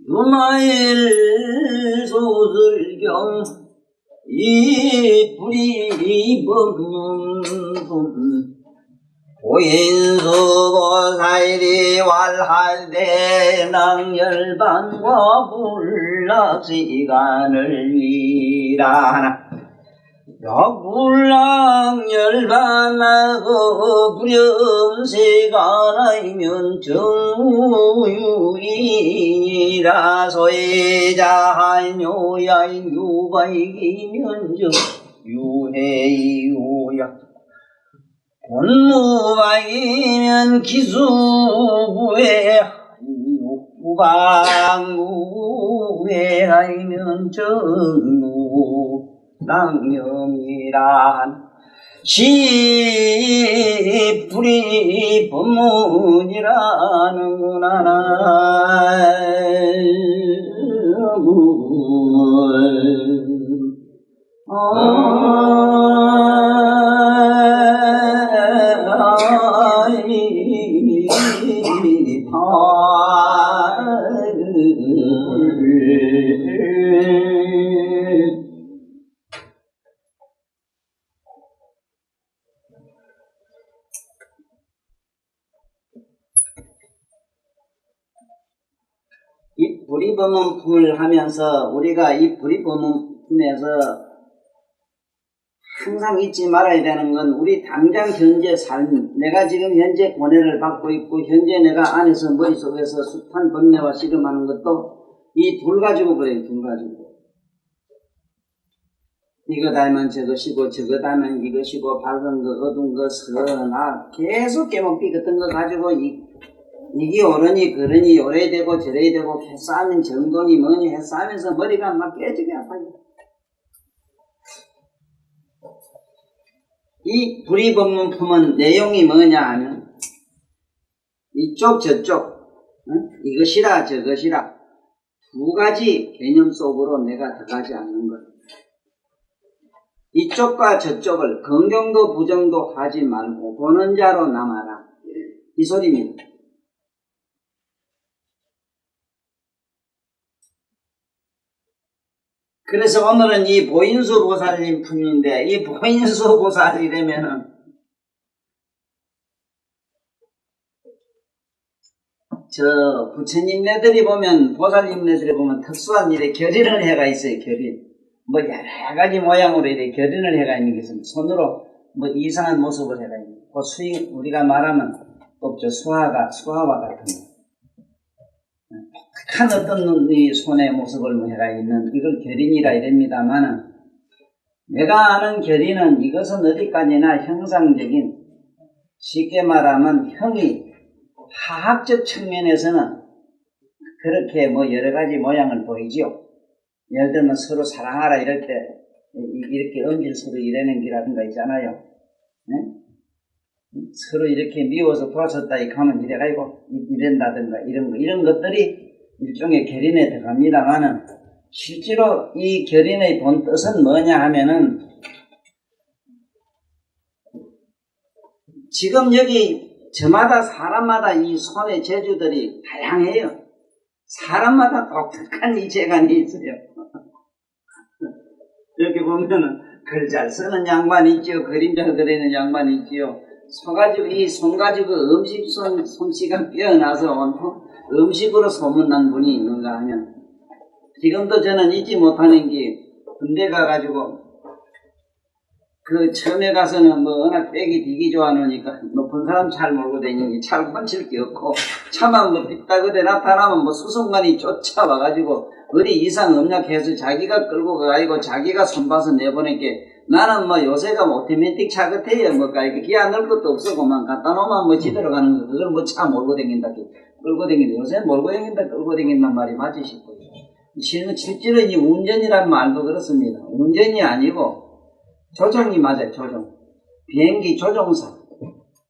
유마일 소설경 이 불이 법문 고인수보살이 활할때 낭열반과 불락시간을 위라하나 역불락열반하고 불염시간이면 정유이라 소해자한 요야인 유바이기면 유해유야 본무바이면 기수부에 육부방무에 하이면 정무 낭념이란 시불이 법문이라는구나. 이 불이법문품을 하면서 우리가 이 불이법문품에서 항상 잊지 말아야 되는 건 우리 당장 현재 삶, 내가 지금 현재 고뇌를 받고 있고 현재 내가 안에서 머릿속에서 숱한 번뇌와 씨름하는 것도 이 둘 가지고 그래요. 둘 가지고. 이거 닮은 저것이고 저거 닮은 이것이고 밝은 거 어두운 거 선악 계속 깨먹기 같은 거 가지고 이게 옳으니 그러니 요래 되고 저래 되고 싸면 정돈이 뭐니 해 싸면서 머리가 막 깨지게 아파요. 이 불이법문품은 내용이 뭐냐 하면 이쪽 저쪽 이것이라 저것이라 두 가지 개념 속으로 내가 들어가지 않는 것. 이쪽과 저쪽을 긍정도 부정도 하지 말고 보는 자로 남아라. 이 소리입니다. 그래서 오늘은 이 보인수 보살님 품인데 이 보인수 보살이라면은 저 부처님네들이 보면 보살님네들이 보면 특수한 일에 결의를 해가 있어요. 결의. 뭐 여러 가지 모양으로 이렇게 결의를 해가 있는 게 있습니다. 손으로 뭐 이상한 모습을 해가 있는 거. 그 수익 우리가 말하면 또 저 수화와 같은 거. 독특한 어떤 이 손의 모습을 해가 있는 이걸 결인이라 이랍니다만은 내가 아는 결인은 이것은 어디까지나 형상적인 쉽게 말하면 형이 화학적 측면에서는 그렇게 뭐 여러 가지 모양을 보이죠. 예를 들면 서로 사랑하라 이럴 때 이렇게 언질 서로 이러는 기라든가 있잖아요. 네? 서로 이렇게 미워서 돌아섰다 이렇게 하면 이래가지고 이런다든가 이런 것들이 일종의 결인에 들어갑니다만은 실제로 이 결인의 본 뜻은 뭐냐 하면은 지금 여기 저마다 사람마다 이 손의 재주들이 다양해요. 사람마다 독특한 이 재간이 있어요. 여기 보면은 글 잘 쓰는 양반이 있지요. 그림 잘 그리는 양반이 있지요. 손 가지고 음식 솜씨가 뛰어나서 온통 음식으로 소문난 분이 있는가 하면, 지금도 저는 잊지 못하는 게, 군대 가가지고 그 처음에 가서는 뭐 워낙 빼기 되기 좋아하니까 높은 사람 잘 몰고 다니니 잘 펀칠 게 없고, 차만 뭐 삐딱하게 나타나면 뭐 수송관이 쫓아와가지고 어디 이상 없냐 해서 자기가 끌고 가가지고 자기가 손봐서 내보낼게. 나는 뭐 요새가 뭐 오토매틱 차 같아요. 뭐가 이렇게 기아 넣을 것도 없었고만 갖다 놓으면 뭐 지들어 가는 거. 그걸 뭐 차 몰고 다닌다 끌고 다닌다. 요새 몰고 다닌다 끌고 다닌단 말이 맞지 싶고요. 실제로 이 운전이란 말도 그렇습니다. 운전이 아니고 조종이 맞아요. 조종. 비행기 조종사.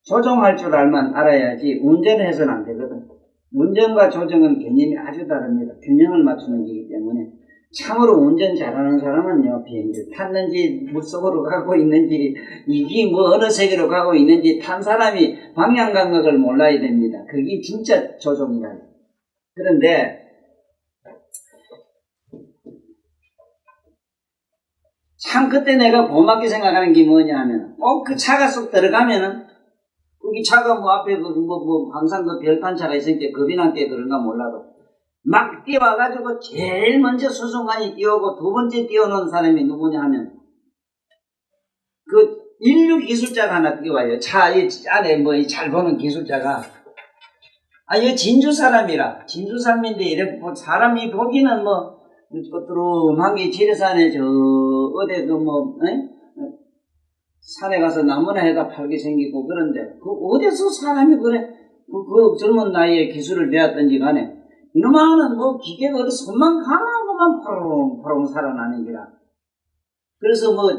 조종할 줄 알아야지 운전을 해서는 안 되거든. 운전과 조종은 개념이 아주 다릅니다. 균형을 맞추는 거기 때문에 참으로 운전 잘하는 사람은요, 비행기를 탔는지 물속으로 가고 있는지 이게 뭐 어느 세계로 가고 있는지 탄 사람이 방향 감각을 몰라야 됩니다. 그게 진짜 조종이라. 그런데 참 그때 내가 고맙게 생각하는 게 뭐냐 하면, 그 차가 쏙 들어가면은 거기 차가 뭐 앞에 항상 그 별탄 차가 있으니까 겁이 난게 그런가 몰라도 막 뛰어와가지고 제일 먼저 수송관이 뛰어오고 두 번째 뛰어오는 사람이 누구냐 하면 그 인류 기술자가 하나 뛰어와요. 차 안에 뭐 잘 보는 기술자가. 이 진주 사람이라. 진주 사람인데 이래 사람이 보기는 뭐 끄트름한 게 지리산에 어디 산에 가서 나무나 해다 팔게 생기고 그런데 어디서 사람이 그래 그 젊은 나이에 기술을 배웠던지 간에 이놈아는 뭐 기계가 어디 손만 가면 그만 파롱파롱 살아나는 기라. 그래서 뭐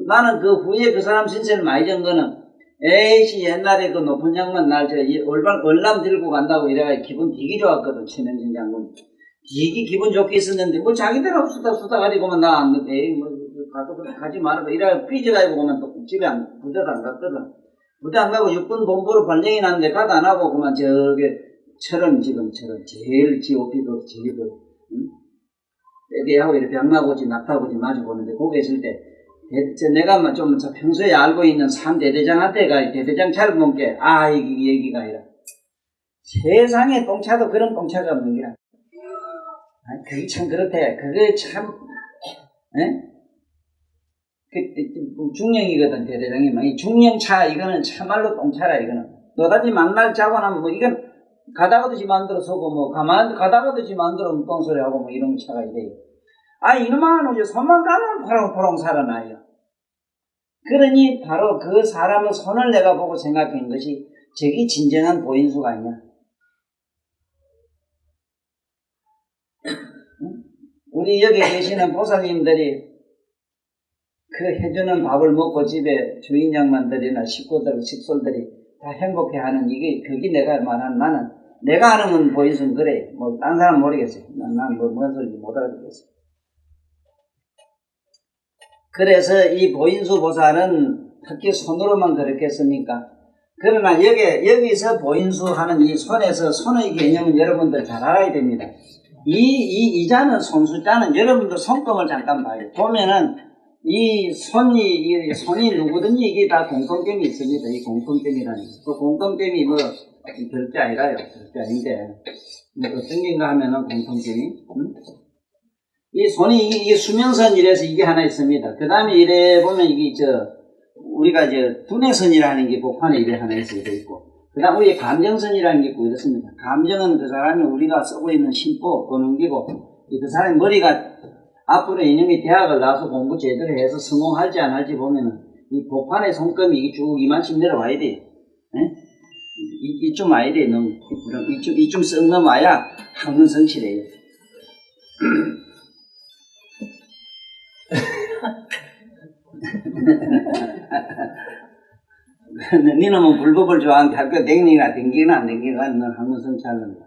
나는 그 후에 그 사람 신세를 많이 전 거는 에이씨 옛날에 그 높은 장관 날 얼람 들고 간다고 이래가 기분 되게 좋았거든. 최명진 장군 되게 기분 좋게 있었는데 뭐 자기들 수다 가지고만 나 안 에이 뭐 가지 말아봐 이래 삐져가지고 그만 또 집에 부대도 안 갔거든. 부대 안 가고 육군 본부로 발령이 났는데 가도 안 하고 그만 지금처럼 제일 GOP도 제일 빼대하고 이렇게 병나고지 낙타고지 마주보는데 거기 있을 때 내가 좀 평소에 알고 있는 3대대장한테가 대대장 잘 본 게 이게 얘기가 아니라 세상에 똥차도 그런 똥차가 없는 게라. 그게 참 그렇대. 그게 참 중령이거든. 대대장이 이 중령차 이거는 참말로 똥차라. 이거는 너다지 만날 자고 나면 뭐 이건 가다가듯이 만들어 서고 뭐 가다가듯이 만들어 똥소리 하고 뭐 이런 차가 이래요. 이놈아는 이제 손만 가면 포롱포롱 살아나요. 그러니 바로 그 사람의 손을 내가 보고 생각한 것이 저기 진정한 보인수가 아니냐. 우리 여기 계시는 보살님들이 그 해주는 밥을 먹고 집에 주인 양반들이나 식솔들이 다 행복해하는 그게 내가 말하는 나는 내가 하는 건 보인수는 그래. 뭐 딴 사람 모르겠어요. 난 뭔 소리인지 못 알아듣겠어요. 그래서 이 보인수 보살은 특히 손으로만 그렇겠습니까? 그러나 여기서 보인수 하는 이 손의 개념은 여러분들 잘 알아야 됩니다. 이 자는 손수자는 여러분들 손금을 잠깐 봐요. 보면은 이 손이 누구든지 이게 다 공통점이 있습니다. 이 공통점이라는 거. 그 공통점이 뭐 별게 아니라요. 별게 아닌데 뭐 어떤 게인가 하면은 공통점이 이 손이 이게 수명선 이래서 이게 하나 있습니다. 그 다음에 이래 보면 이게 우리가 두뇌선이라는 게 복판에 이래 하나 있고, 그 다음 위에 감정선이라는 게 있고 이렇습니다. 감정은 그 사람이 우리가 쓰고 있는 심보 보는 게고, 그 사람의 머리가 앞으로 이놈이 대학을 나와서 공부 제대로 해서 성공할지 안 할지 보면은 이 복판의 손금이 이게 쭉 이만큼 내려와야 돼. 이쯤 와야 돼. 이쯤 썩 넘어와야 학문 성취돼요. 니놈은 불법을 좋아하는데 학교 댕기나 안 댕기나 넌 학문 성취하는다.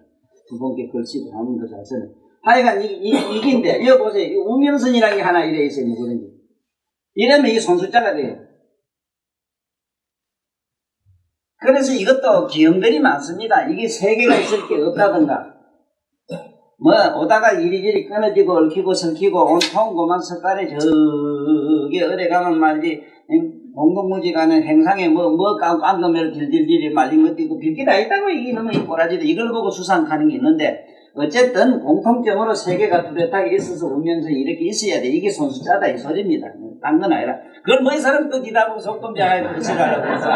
두 번째 글씨도 학문도 잘 쓰네. 하여간 이긴데 이거 보세요. 우명선이라는 게 하나 이래 있어요. 누구든지 이러면 이게 손수자가 돼요. 그래서 이것도 기형들이 많습니다. 이게 세 개가 있을 게 없다든가 뭐 오다가 이리저리 끊어지고 얽히고 설키고 온통 그만 석가래 저기 어디 가면 말이지 공동무지가는 행상에 뭐 깜깜을 딜딜딜 말린 것도 있고 빌기 다 있다고 이놈의 꼬라지도 이걸 보고 수상하는 게 있는데 어쨌든 공통점으로 세계가 뚜렷하게 있어서 오면서 이렇게 있어야 돼. 이게 손수자다 이 소리입니다. 딴 건 아니라 그걸 뭐 이 사람 또 뒤다보고 속dom자가 그러시라고 해서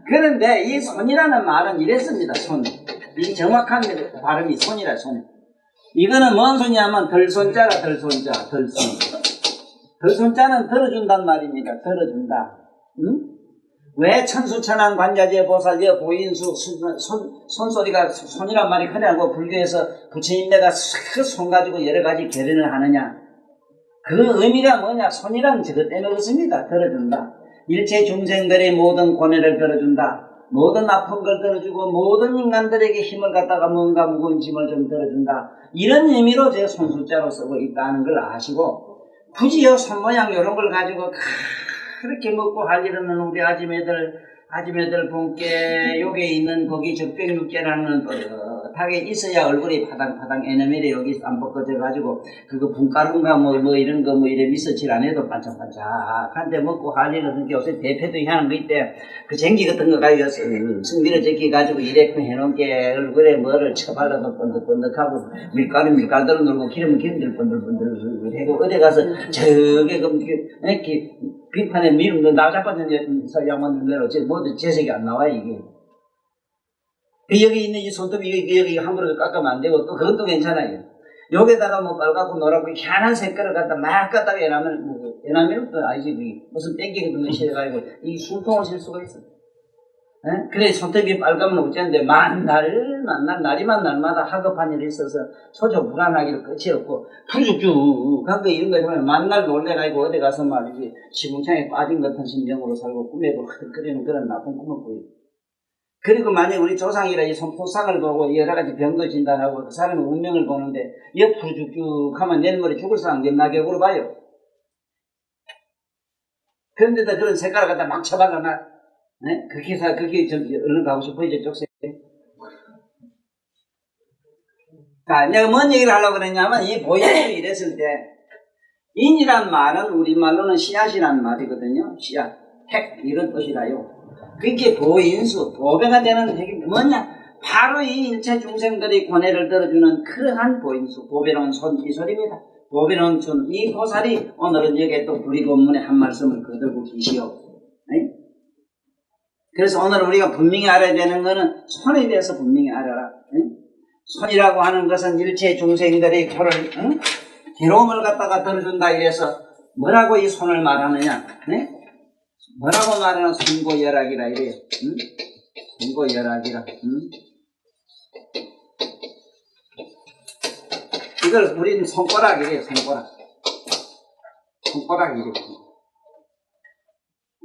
그런데 이 손이라는 말은 이랬습니다. 손. 이 정확한 발음이 손이라 손. 이거는 뭔 손이냐면 덜손자라 덜손자 덜손. 덜손자는 들어준단 말입니다. 들어준다. 응? 왜 천수천왕 관자재 보살여 보인수 손소리가 손이란 말이 크냐고 불교에서 부처님네가 그 손 가지고 여러 가지 결연을 하느냐. 그 의미가 뭐냐. 손이란 저것 때문에 그렇습니다. 들어준다. 일체 중생들의 모든 고뇌를 들어준다. 모든 아픈 걸 들어주고 모든 인간들에게 힘을 갖다가 뭔가 무거운 짐을 좀 들어준다. 이런 의미로 제 손수자로 쓰고 있다는 걸 아시고 굳이 요 손모양 이런 걸 가지고 그렇게 먹고 할 일은 우리 아지매들 본께 요게 있는 거기 적백육계라는 뻔하게 있어야 얼굴이 파당파당 에너멜이 여기 안 벗겨져가지고 그거 분가루인가 뭐 이런 거 뭐 이래 미서칠 안 해도 반짝반짝한데 먹고 할 일은 요새 대패도 하는 거 있대. 그 쟁기 같은 거 가지고 승비를 제끼가지고 이래 해놓은 게 얼굴에 뭐를 쳐발라도 번득번득하고 밀가루로 놀고 기름은 기름들 번들번들 하고 어디 가서 저게 이렇게 빈판에 미름 나 잡아준 양반 눈대로 모두 재색이 안 나와요 이게. 여기 있는 이 손톱이 여기 함부로 깎으면 안 되고 또 그건 또 괜찮아요. 여기다가 뭐 빨갛고 노랗고 희한한 색깔을 갖다 막 갖다가 에나멜은 또 아니지 무슨 땡기가 좀 실어가지고 이 숨통을 쉴 수가 있어. 에? 그래 손톱이 빨가면 어쩌는데 날이만 날마다 하급한 일이 있어서 소조 불안하기로 끝이 없고 푸죽죽 하고 이런 거 보면 만날 놀래가지고 어디 가서 말이지 시궁창에 빠진 것 같은 심정으로 살고 꿈에도 흐득거리는 그런 나쁜 꿈을 꾸요. 그리고 만약 우리 조상이라 이 손톱상을 보고 여러 가지 병도 진단하고 그 사람의 운명을 보는데 옆으로 쭉쭉 하면 내일 모레 죽을 사람 몇나격으로 봐요. 그런데도 그런 색깔을 갖다 막 쳐발라놔. 네? 그렇게 좀 얼른 가고 싶어요, 저쪽 세계. 자, 내가 뭔 얘기를 하려고 그랬냐면, 이 보인수 이랬을 때, 인이란 말은 우리말로는 씨앗이란 말이거든요. 씨앗, 핵, 이런 뜻이라요. 그게 보인수, 보배가 되는 핵이 뭐냐? 바로 이 일체 중생들의 고뇌를 들어주는 그러한 보인수, 보배로운 손, 이 소리입니다. 보배로운 손, 이 보살이 오늘은 여기에 또 불의본문의 한 말씀을 거들고 계시오. 네? 그래서 오늘 우리가 분명히 알아야 되는 것은 손에 대해서 분명히 알아라. 응? 손이라고 하는 것은 일체 중생들의 괴로움을 갖다가 들어준다 이래서 뭐라고 이 손을 말하느냐? 네? 뭐라고 말하는 손고열악이라 이래요. 응? 손고열악이라. 응? 이걸 우리는 손가락이래요. 손가락이래요.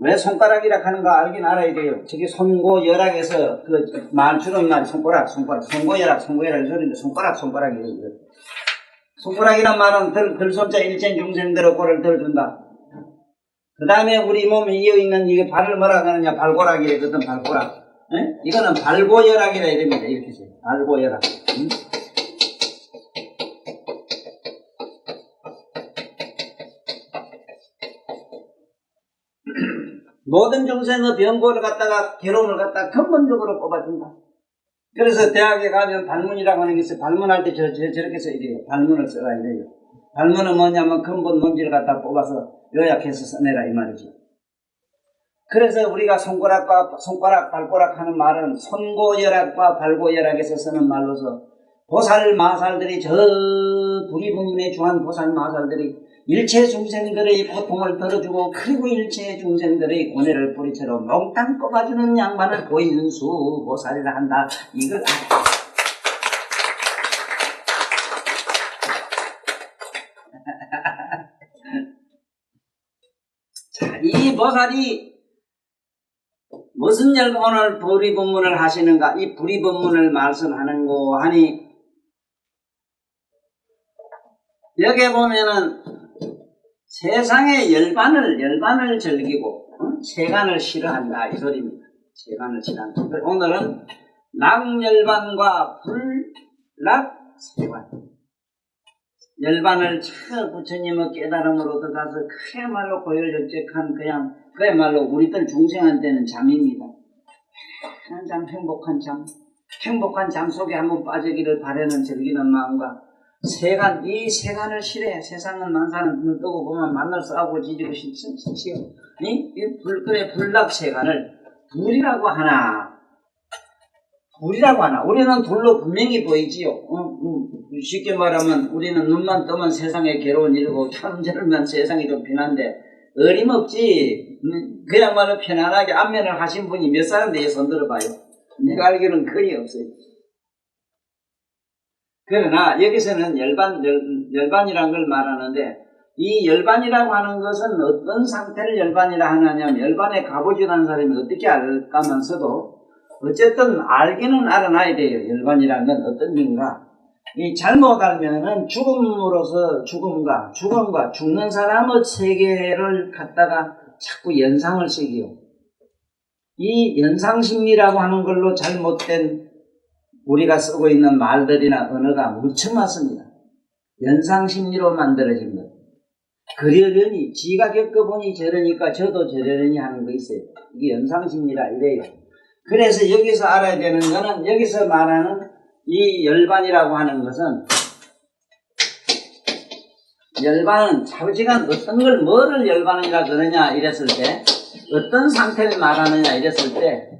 왜 손가락이라 하는가 알긴 알아야 돼요. 저기 손고열악에서 그 말주는 말 손가락, 손고열악 이 소리인데 손가락이래요. 손가락이란 말은 들손자 일체 중생들의 고를 들어준다. 그 다음에 우리 몸에 이어있는 이게 발을 뭐라 하느냐, 발고락이래. 그것은 발고락. 에? 이거는 발고열악이라 이럽니다. 이렇게 해서. 발고열악. 응? 모든 중생의 병고를 갖다가 괴로움을 갖다가 근본적으로 뽑아준다. 그래서 대학에 가면 발문이라고 하는 게 있어요. 발문할 때 저렇게 써야 돼요. 발문을 써라 이래요. 발문은 뭐냐면 근본 논지를 갖다 뽑아서 요약해서 써내라 이 말이지. 그래서 우리가 손가락, 발가락 하는 말은 손고열악과 발고열악에서 쓰는 말로서 보살 마살들이 저 불의분문에 중한 보살 마살들이 일체 중생들의 고통을 덜어주고 그리고 일체 중생들의 고뇌를 뿌리채로 몽땅 꼽아주는 양반을 보인수 보살이라 한다. 이걸 알아. 자, 이 보살이 무슨 열 오늘 불의본문을 하시는가? 이 불의본문을 말씀하는 거 하니 여기에 보면은 세상의 열반을 즐기고 세간을 싫어한다 이 소리입니다. 세간을 싫어한다. 오늘은 낙열반과 불락세관. 열반을 저 부처님의 깨달음으로 들어가서 그야말로 고열역적한 그야말로 우리들 중생한테는 잠입니다. 참 행복한 잠. 행복한 잠 속에 한번 빠지기를 바라는 즐기는 마음과 세간, 이 세간을 싫어해. 세상은 만사는 눈 뜨고 보면 만날 싸우고 지지고 싫지요. 이 불락세간을 불이라고 하나. 우리는 둘로 분명히 보이지요. 쉽게 말하면 우리는 눈만 뜨면 세상에 괴로운 일이고 참절면 세상이 좀 편한데 어림없지. 그야말로 편안하게 안면을 하신 분이 몇 사람인데 손 들어봐요. 내가 알기로는 거의 없어요. 그러나 여기서는 열반이라는 걸 말하는데 이 열반이라고 하는 것은 어떤 상태를 열반이라 하느냐면 열반에 가보지도 않은 사람이 어떻게 알까면서도 어쨌든 알기는 알아놔야 돼요. 열반이라는 건 어떤 인가. 이 잘못 알면은 죽음으로서 죽음과 죽는 사람의 세계를 갖다가 자꾸 연상을 새기요. 이 연상심리라고 하는 걸로 잘못된 우리가 쓰고 있는 말들이나 언어가 무척 많습니다. 연상심리로 만들어진 것. 그러려니 지가 겪어보니 저러니까 저도 저러려니 하는 거 있어요. 이게 연상심리라 이래요. 그래서 여기서 알아야 되는 거는 여기서 말하는 이 열반이라고 하는 것은 열반은 자우지간 어떤 걸 뭐를 열반이라 그러냐 이랬을 때 어떤 상태를 말하느냐 이랬을 때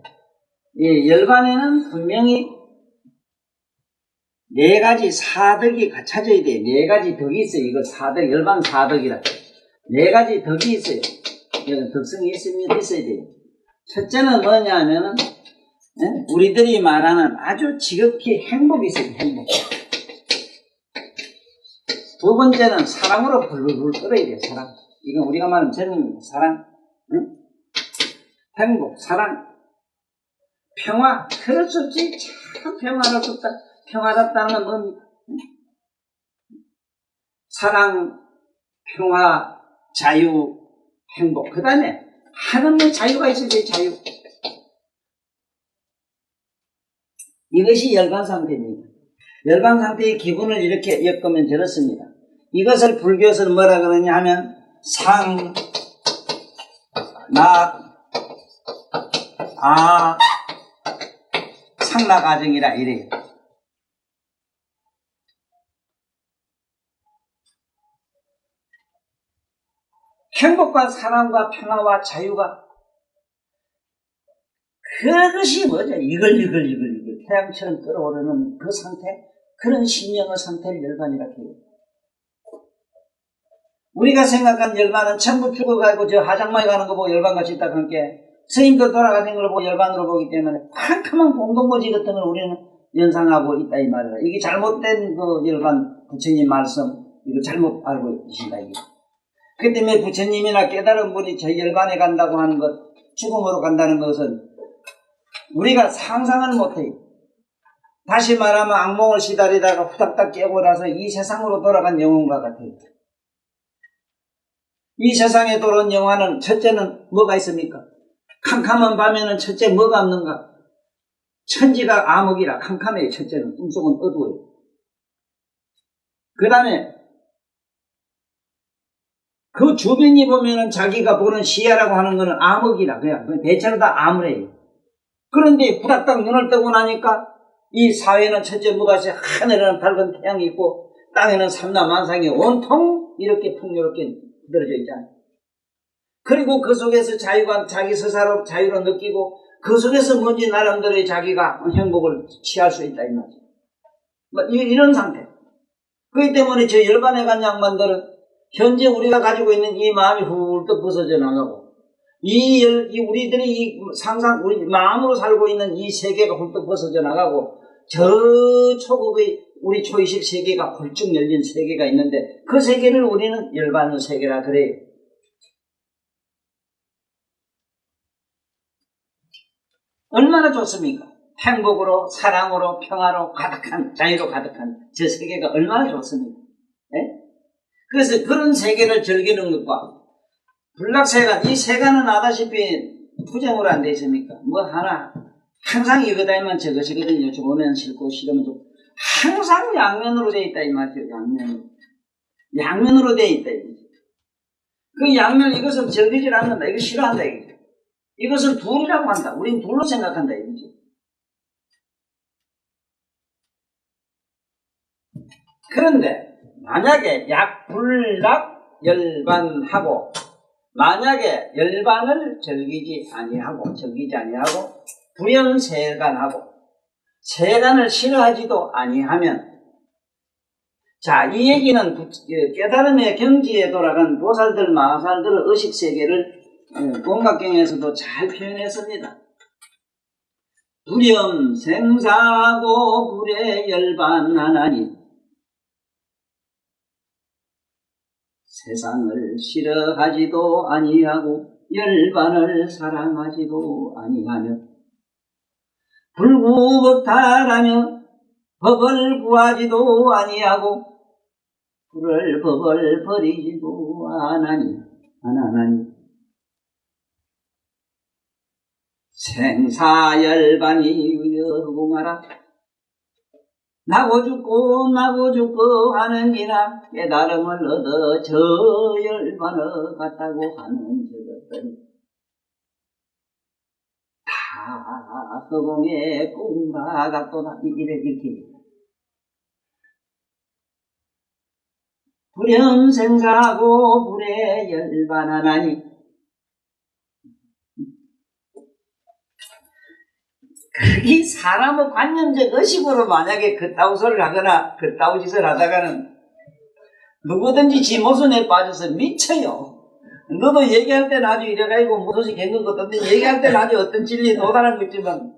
이 열반에는 분명히 네 가지 사덕이 갖춰져야 돼요. 네 가지 덕이 있어요. 이거 사덕, 열반 사덕이라. 네 가지 덕이 있어요. 이건 덕성이 있어야 돼요. 첫째는 뭐냐면은 우리들이 말하는 아주 지극히 행복이 있어요. 행복. 두 번째는 사랑으로 불불 끓어야 돼요. 사랑. 이건 우리가 말하는 정입니다. 사랑. 응? 행복, 사랑, 평화. 그럴 수 없지. 참 평화롭다. 평화롭다는 건 뭡니까? 사랑, 평화, 자유, 행복. 그 다음에 한없는 자유가 있어야 돼요. 자유. 이것이 열반 상태입니다. 열반 상태의 기분을 이렇게 엮으면 저렇습니다. 이것을 불교에서는 뭐라 그러냐 하면 상, 낙, 아, 상락아정이라 이래요. 행복과 사랑과 평화와 자유가 그것이 뭐죠? 이걸 태양처럼 끓어오르는 그 상태, 그런 신령의 상태를 열반이라고 해요. 우리가 생각한 열반은 전부 죽어가지고 저 하장마에 가는 거 보고 열반같이 있다 그러니까 스님도 돌아가신 걸 보고 열반으로 보기 때문에 캄캄한 공동거지 같은 걸 우리는 연상하고 있다 이 말이야. 이게 잘못된 그 열반 부처님 말씀 이거 잘못 알고 계신다 이게. 그 때문에 부처님이나 깨달은 분이 저 열반에 간다고 하는 것, 죽음으로 간다는 것은 우리가 상상을 못해요. 다시 말하면 악몽을 시달리다가 후닥닥 깨고 나서 이 세상으로 돌아간 영혼과 같아요. 이 세상에 돌아온 영혼은 첫째는 뭐가 있습니까? 캄캄한 밤에는 첫째 뭐가 없는가? 천지가 암흑이라 캄캄해요. 첫째는 꿈속은 어두워요. 그 다음에 그 주변이 보면은 자기가 보는 시야라고 하는 거는 암흑이라 그냥 대체로 다 암울해요. 그런데 후닥닥 눈을 뜨고 나니까 이 사회는 첫째 뭐가 있어요? 하늘에는 밝은 태양이 있고 땅에는 삼라만상이 온통 이렇게 풍요롭게 들어져 있잖아요. 그리고 그 속에서 자유가 자기 스스로 자유로 느끼고 그 속에서 뭔지 나름대로의 자기가 행복을 취할 수 있다 이 말이죠. 뭐 이런 상태. 그렇기 때문에 저 열반에 간 양반들은 현재 우리가 가지고 있는 이 마음이 훌떡 벗어져 나가고 우리들이 우리 마음으로 살고 있는 이 세계가 훌떡 벗어져 나가고 저 초급의 우리 초의식 세계가 훌쩍 열린 세계가 있는데 그 세계를 우리는 열반의 세계라 그래요. 얼마나 좋습니까? 행복으로 사랑으로 평화로 가득한 자유로 가득한 저 세계가 얼마나 좋습니까? 네? 그래서 그런 세계를 즐기는 것과 불락세간, 이 세간은 아다시피 투쟁으로 안 되어 있습니까? 뭐 하나 항상 이거다면 저것이거든요. 좋으면 싫고 싫으면 좋고. 항상 양면으로 돼 있다 이 말이죠. 양면으로 돼 있다 이거죠. 그 양면 이것은 정되질 않는다. 이거 싫어한다 이거죠. 이것을 둘이라고 한다. 우린 둘로 생각한다 이거죠. 그런데 만약에 약불락열반하고 만약에 열반을 즐기지 아니하고 불염세간하고 세간을 싫어하지도 아니하면 자, 이 얘기는 깨달음의 경지에 돌아간 보살들, 마하살들의 의식세계를 공각경에서도 잘 표현했습니다. 불염생사하고 불에 열반하나니 세상을 싫어하지도 아니하고 열반을 사랑하지도 아니하며 불구법탈하며 법을 구하지도 아니하고 법을 버리지도 안 하나니 생사열반이 의여공하라 나고 죽고 하는 기나 깨달음을 얻어 저 열반을 갔다고 하는 저것들이 다 허공의 꿈과 같도다 이렇게 불염생사하고 불에 열반하나니 이 사람의 관념적 의식으로 만약에 그따구 소리를 하거나 그따구 짓을 하다가는 누구든지 지 모순에 빠져서 미쳐요. 너도 얘기할 때는 아주 이래가지고 무엇이 갱근 것도 없는데 얘기할 때는 아주 어떤 진리에 도달한 거 있지만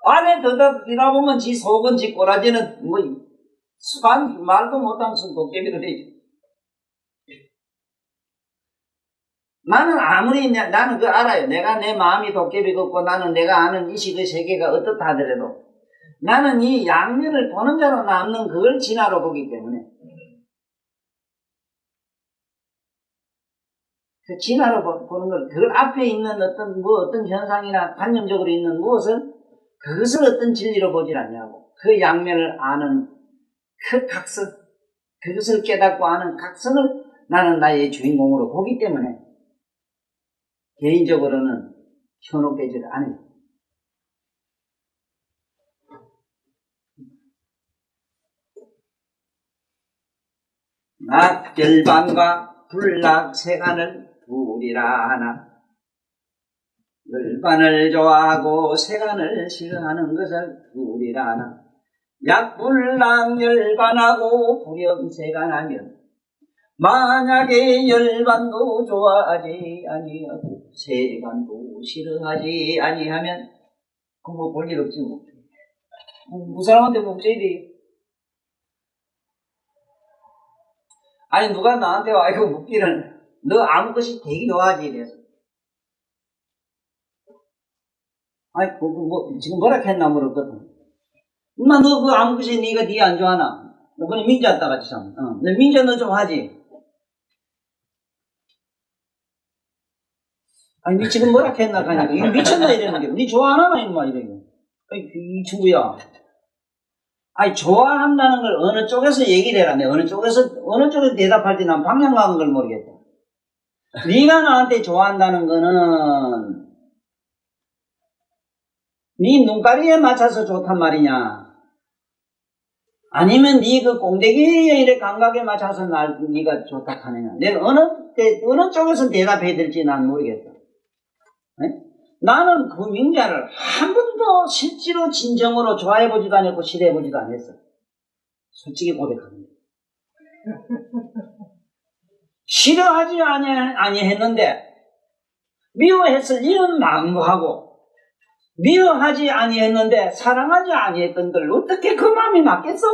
안에 들다 보면 지 속은 지 꼬라지는 뭐 수반 말도 못하는 도깨비도 되지. 나는 나는 그거 알아요. 내가 내 마음이 도깨비 같고 나는 내가 아는 이식의 세계가 어떻다 하더라도 나는 이 양면을 보는 자로 남는 그걸 진화로 보기 때문에 그 진화로 보는 걸 그걸 앞에 있는 어떤 현상이나 관념적으로 있는 무엇을 그것을 어떤 진리로 보질 않냐고 그 양면을 아는 그 각성 그것을 깨닫고 아는 각성을 나는 나의 주인공으로 보기 때문에 개인적으로는 현혹되질 않아요. 열반과 불락세간을 둘이라 하나 열반을 좋아하고 세간을 싫어하는 것을 둘이라 하나 약불락 열반하고 불염세간하면 만약에 열반도 좋아하지 아니하고 세간도 싫어하지 아니하면 그럼 뭐 볼 일 없지 뭐. 무사람한테 묵져야 돼. 아니 누가 나한테 와 이거 묻기를 너 아무 것이 되게 좋아하지 이래서 아니 지금 뭐라 했나 물었거든. 엄마 너 그 아무 것이 네가 네 안 좋아하나? 너 그냥 민자 왔다 같이 참. 너 민자 너 좀 하지. 아니, 니 지금 뭐라 했나, 가니까. 이거 미쳤나, 이러는 게. 니 좋아하나, 임마, 이러는 게. 이 친구야. 아니, 좋아한다는 걸 어느 쪽에서 얘기를 해라. 어느 쪽에서 대답할 때 난 방향 가는 걸 모르겠다. 니가 나한테 좋아한다는 거는, 니 눈가리에 맞춰서 좋단 말이냐. 아니면 니 그 꽁대기에 이래 감각에 맞춰서 니가 좋다 하느냐. 내가 어느 쪽에서 대답해야 될지 난 모르겠다. 네? 나는 그 명자를 한 번도 실제로 진정으로 좋아해보지도 않았고 싫어해보지도 않았어. 솔직히 고백합니다. 싫어하지 아니했는데 미워했을 일은 망무하고 미워하지 아니했는데 사랑하지 아니했던 걸 어떻게 그 마음이 맞겠어?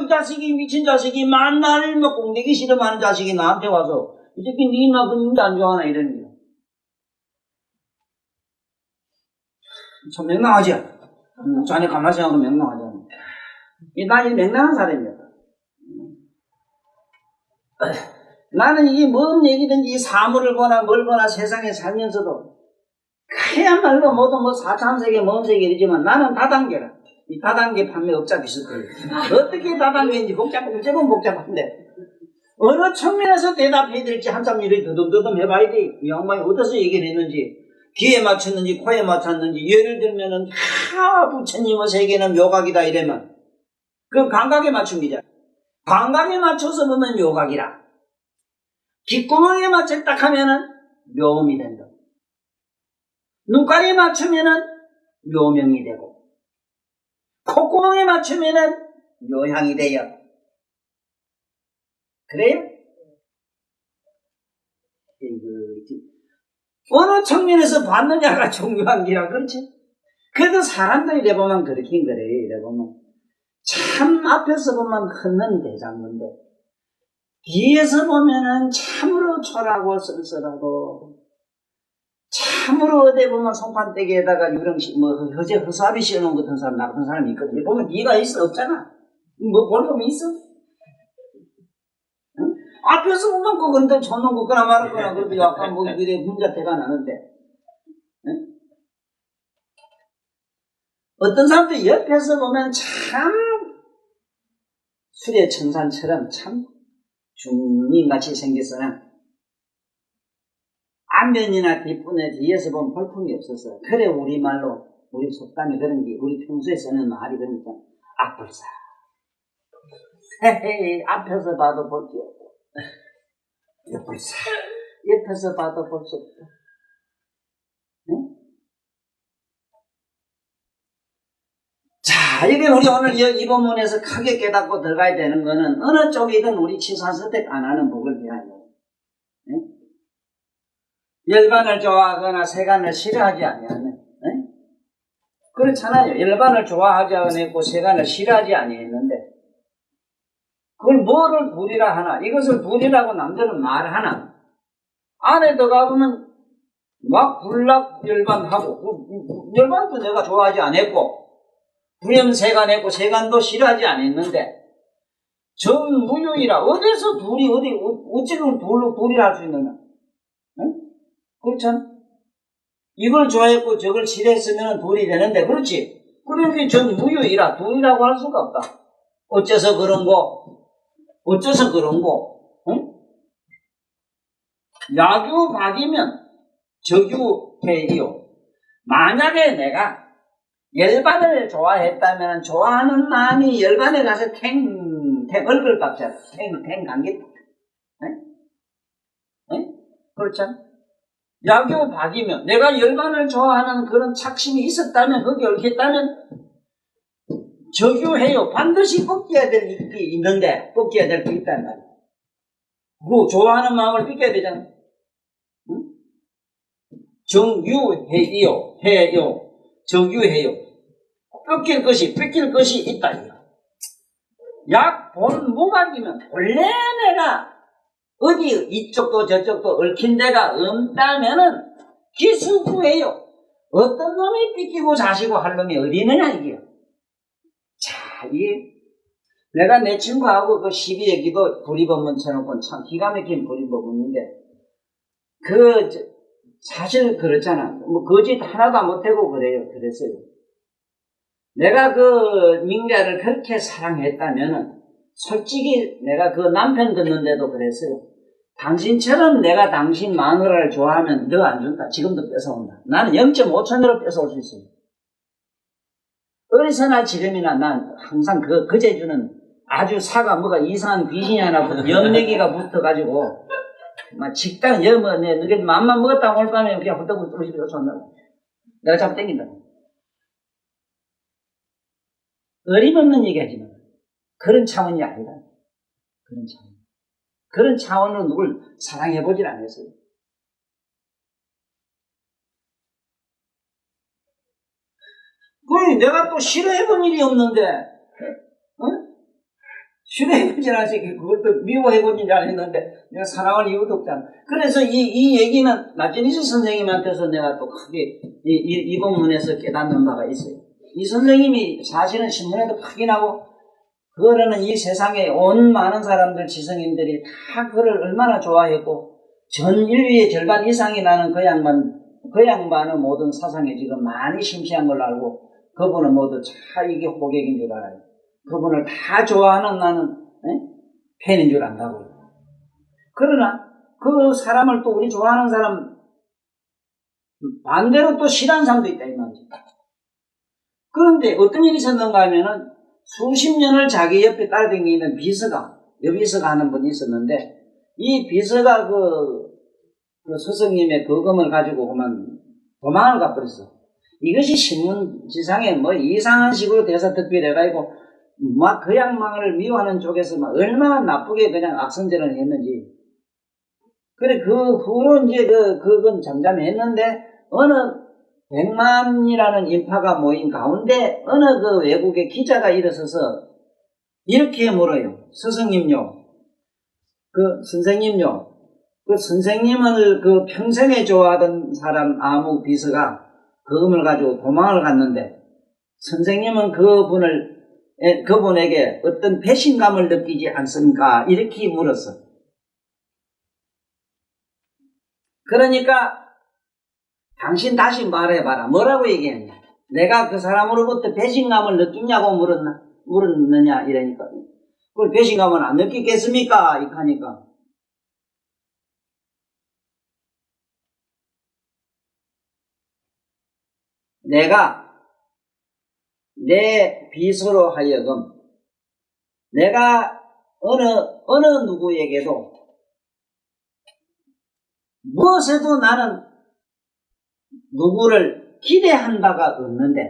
이 자식이 미친 자식이 만날 뭐 꽁대기 싫어하는 자식이 나한테 와서 이 새끼 니나 그 님도 안 좋아하나 이러는 거야. 참 맹랑하지? 자네 가만히 생각하면 맹랑하잖아. 나 이 맹랑한 사람이야. 나는 이게 뭔 얘기든지 사물을 보나 뭘 보나 세상에 살면서도 그야말로 모두 뭐 4차원세계, 뭔세계 이러지만 나는 다단계라. 이 다단계 판매업자 비슷해요. 어떻게 다단계인지 복잡은 복잡한데 어느 측면에서 대답해야 될지 한참 이렇게 더듬더듬 해봐야 돼. 이 양반이 어디서 얘기를 했는지, 귀에 맞췄는지 코에 맞췄는지. 예를 들면은 부처님의 세계는 묘각이다 이러면 그 감각에 맞춘 기자. 감각에 맞춰서 보면 묘각이라. 귓구멍에 맞춰 딱 하면은 묘음이 된다. 눈가리에 맞추면은 묘명이 되고, 콧구멍에 맞추면은 묘향이 돼요. 그래요? 어느 측면에서 받느냐가 중요한 기라, 그렇지? 그래도 사람들이 이래보면 그렇긴 그래요, 이래보면. 참 앞에서 보면 흔는 대장군데, 뒤에서 보면은 참으로 초라하고 쓸쓸하고, 참으로 어디 보면 송판대기에다가 유령식, 허수아비 씌워놓은 것 같은 사람, 나쁜 사람이 있거든. 보면 네가 있어, 없잖아. 뭐 볼 놈이 있어? 응? 앞에서 보면 그건데 줬는 거거나 말았거나 그래도 약간 뭐 이래 문자태가 나는데, 응? 어떤 사람들 옆에서 보면 참 수레청산처럼 참 중님같이 생겼으나 앞면이나 뒷분에 뒤에서 보면 볼품이 없어서, 그래 우리말로 우리 속담이 그런 게, 우리 평소에 쓰는 말이 그러니까 앞불사. 헤헤, 앞에서 봐도 볼 게 없고 옆불사, 옆에서 봐도 볼 수 없다. 네? 자, 이게 우리 오늘 이 본문에서 크게 깨닫고 들어가야 되는 거는, 어느 쪽이든 우리 치사선택 안 하는 복을 위하여. 네? 열반을 좋아하거나 세간을 싫어하지 아니하는. 네? 그렇잖아요. 열반을 좋아하지 않았고 세간을 싫어하지 아니했는데, 그걸 뭐를 불이라 하나? 이것을 불이라고 남들은 말하나? 안에 들어가보면 막 불락 열반하고, 열반도 내가 좋아하지 않았고, 불염세간했고 세간도 싫어하지 않았는데, 정무유이라. 어디서 둘이 어찌를 둘이라 할 수 있느냐? 응? 그렇잖아. 이걸 좋아했고 저걸 싫어했으면 둘이 되는데, 그렇지? 그러니까 정무유이라. 둘이라고 할 수가 없다. 어째서 그런 거? 어째서 그런 거? 응? 야규박이면 적유해이요. 만약에 내가 열반을 좋아했다면 좋아하는 마음이 열반에 가서 얼굴 박자, 감기. 그렇잖아. 야교박이면 내가 열반을 좋아하는 그런 착심이 있었다면, 거기 얽혔다면 적유해요. 반드시 꺾여야 될 일이 있는데, 꺾여야 될 게 있단 말이야. 그 좋아하는 마음을 꺾여야 되잖아. 응? 정유해요. 해요. 정유해요. 뺏길 것이 있다. 약본 무각이면 원래 내가 어디 이쪽도 저쪽도 얽힌 데가 없다면은 기수구해요. 어떤 놈이 삐끼고 자시고 할 놈이 어디 있느냐 이게요. 자, 이게 내가 내 친구하고 그 12의 기도 불이법문 쳐놓고 참 기가 막힌 불이법문인데, 사실 그렇잖아. 뭐 거짓 하나도 못하고 그랬어요. 내가 그 민자를 그렇게 사랑했다면은 솔직히 내가 그 남편 듣는데도 그랬어요. 당신처럼 내가 당신 마누라를 좋아하면 너 안 준다. 지금도 뺏어온다. 나는 0.5천으로 뺏어올 수 있어요. 어디서나 지금이나 난 항상 그 재주는 아주 사가 뭐가 이상한 귀신이 하나 염내기가 붙어가지고 막 식당 너게 맘만 먹었다 올 밤에 그냥 헛떡 떨어지고 쫓아온다고. 내가 자꾸 땡긴다. 어림없는 얘기하지만 그런 차원이 아니다. 그런 차원으로 누굴 사랑해보질 않았어요. 그러니 내가 또 싫어해본 일이 없는데, 싫어해보질 않았으니 그걸 또 미워해본 일이 안 했는데 내가 사랑할 이유도 없잖아. 그래서 이 얘기는 나진이스 선생님한테서 내가 또 크게 이 본문에서 깨닫는 바가 있어요. 이 선생님이 사실은 신문에도 크게 나고, 그거는 이 세상에 온 많은 사람들, 지성인들이 다 그를 얼마나 좋아했고, 전 인류의 절반 이상이 나는 그 양반 그 양반은 모든 사상에 지금 많이 심취한 걸로 알고 그분은 모두 이게 호객인 줄 알아요. 그분을 다 좋아하는 나는 팬인 줄 안다고요. 그러나 그 사람을 또 우리 좋아하는 사람 반대로 또 싫어하는 사람도 있다 이 말이죠. 그런데 어떤 일이 있었는가 하면은 수십 년을 자기 옆에 따라다니는 비서가 여비서가 하는 분이 있었는데 이 비서가 그 스승님의 거금을 가지고 그만 도망을 가버렸어. 이것이 신문지상에 뭐 이상한 식으로 대사특필해가지고 막 그 양반을 미워하는 쪽에서 막 얼마나 나쁘게 그냥 악선전을 했는지. 그래 그 후로 이제 그건 잠잠했는데 어느 100만이라는 인파가 모인 가운데 어느 그 외국의 기자가 일어서서 이렇게 물어요. 스승님요. 그 선생님요. 그 선생님을 그 평생에 좋아하던 사람 아무 비서가 그금을 가지고 도망을 갔는데 선생님은 그분에게 어떤 배신감을 느끼지 않습니까? 이렇게 물었어. 그러니까 당신 다시 말해봐라. 뭐라고 얘기했냐? 내가 그 사람으로부터 배신감을 느끼냐고 물었느냐 이러니까 그걸 배신감은 안 느끼겠습니까? 이렇게 하니까 내가 내 비서로 하여금 내가 어느 누구에게도 무엇에도 나는 누구를 기대한 바가 없는데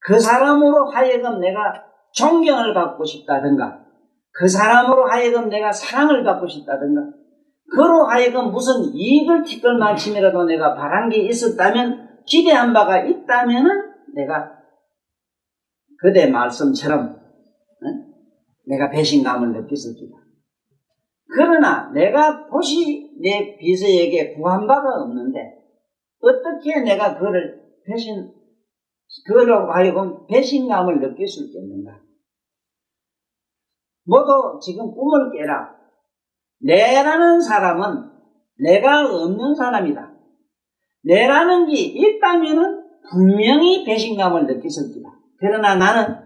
그 사람으로 하여금 내가 존경을 받고 싶다든가 그 사람으로 하여금 내가 사랑을 받고 싶다든가 그로 하여금 무슨 이익을 티끌만침이라도 내가 바란 게 있었다면 기대한 바가 있다면은 내가 그대 말씀처럼 내가 배신감을 느꼈을 기다. 그러나 내가 도시 내 비서에게 구한 바가 없는데 어떻게 내가 그로 하여금 배신감을 느낄 수 있겠는가? 모두 지금 꿈을 깨라. 내라는 사람은 내가 없는 사람이다. 내라는 게 있다면은 분명히 배신감을 느꼈을 기다. 그러나 나는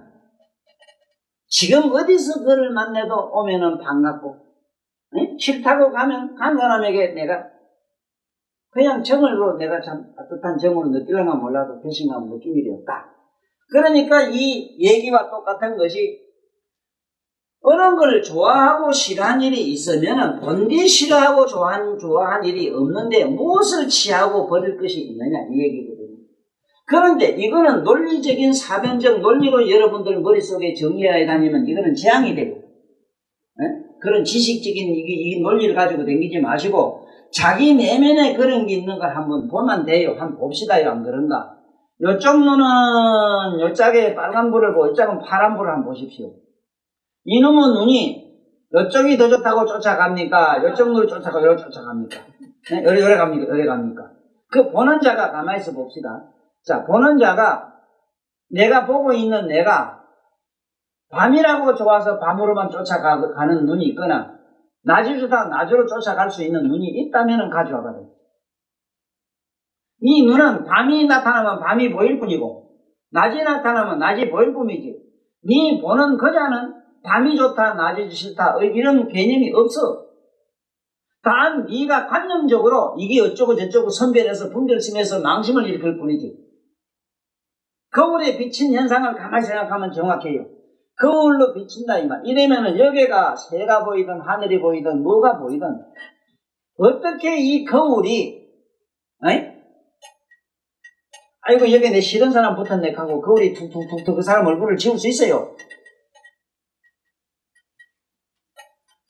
지금 어디서 그를 만나도 오면은 반갑고 싫다고 가면 간 사람에게 내가 그냥 정으로 내가 참 따뜻한 정으로 느끼려면 몰라도 배신감을 느낄 일이 없다. 그러니까 이 얘기와 똑같은 것이 어느 걸 좋아하고 싫어한 일이 있으면 본디 싫어하고 좋아한 일이 없는데 무엇을 취하고 버릴 것이 있느냐 이 얘기거든요. 그런데 이거는 논리적인 사변적 논리로 여러분들 머릿속에 정리해 다니면 이거는 재앙이 되고 그런 지식적인 이 논리를 가지고 다니지 마시고 자기 내면에 그런 게 있는 걸 한번 보면 돼요. 한번 봅시다요. 안 그런가? 요쪽 눈은 요짝에 빨간 불을 보고 요짝은 파란 불을 한번 보십시오. 이놈의 눈이 요쪽이 더 좋다고 쫓아갑니까? 요쪽 눈을 쫓아가고 요쪽 쫓아갑니까? 요래 갑니까? 요래 갑니까? 그 보는 자가 가만히 있어 봅시다. 자, 보는 자가 내가 보고 있는 내가 밤이라고 좋아서 밤으로만 쫓아가는 눈이 있거나 낮이 좋다 낮으로 쫓아갈 수 있는 눈이 있다면 가져와 봐요. 이 눈은 밤이 나타나면 밤이 보일 뿐이고 낮이 나타나면 낮이 보일 뿐이지 네 보는 거자는 밤이 좋다 낮이 싫다 이런 개념이 없어. 단 네가 관념적으로 이게 어쩌고 저쩌고 선별해서 분별심에서 망심을 일으킬 뿐이지. 거울에 비친 현상을 가만히 생각하면 정확해요. 거울로 비친다 이 말. 이러면은 여기가 새가 보이든 하늘이 보이든 뭐가 보이든 어떻게 이 거울이 아이고 여기 내 싫은 사람 붙었네 하고 거울이 툭툭툭툭 그 사람 얼굴을 지울 수 있어요.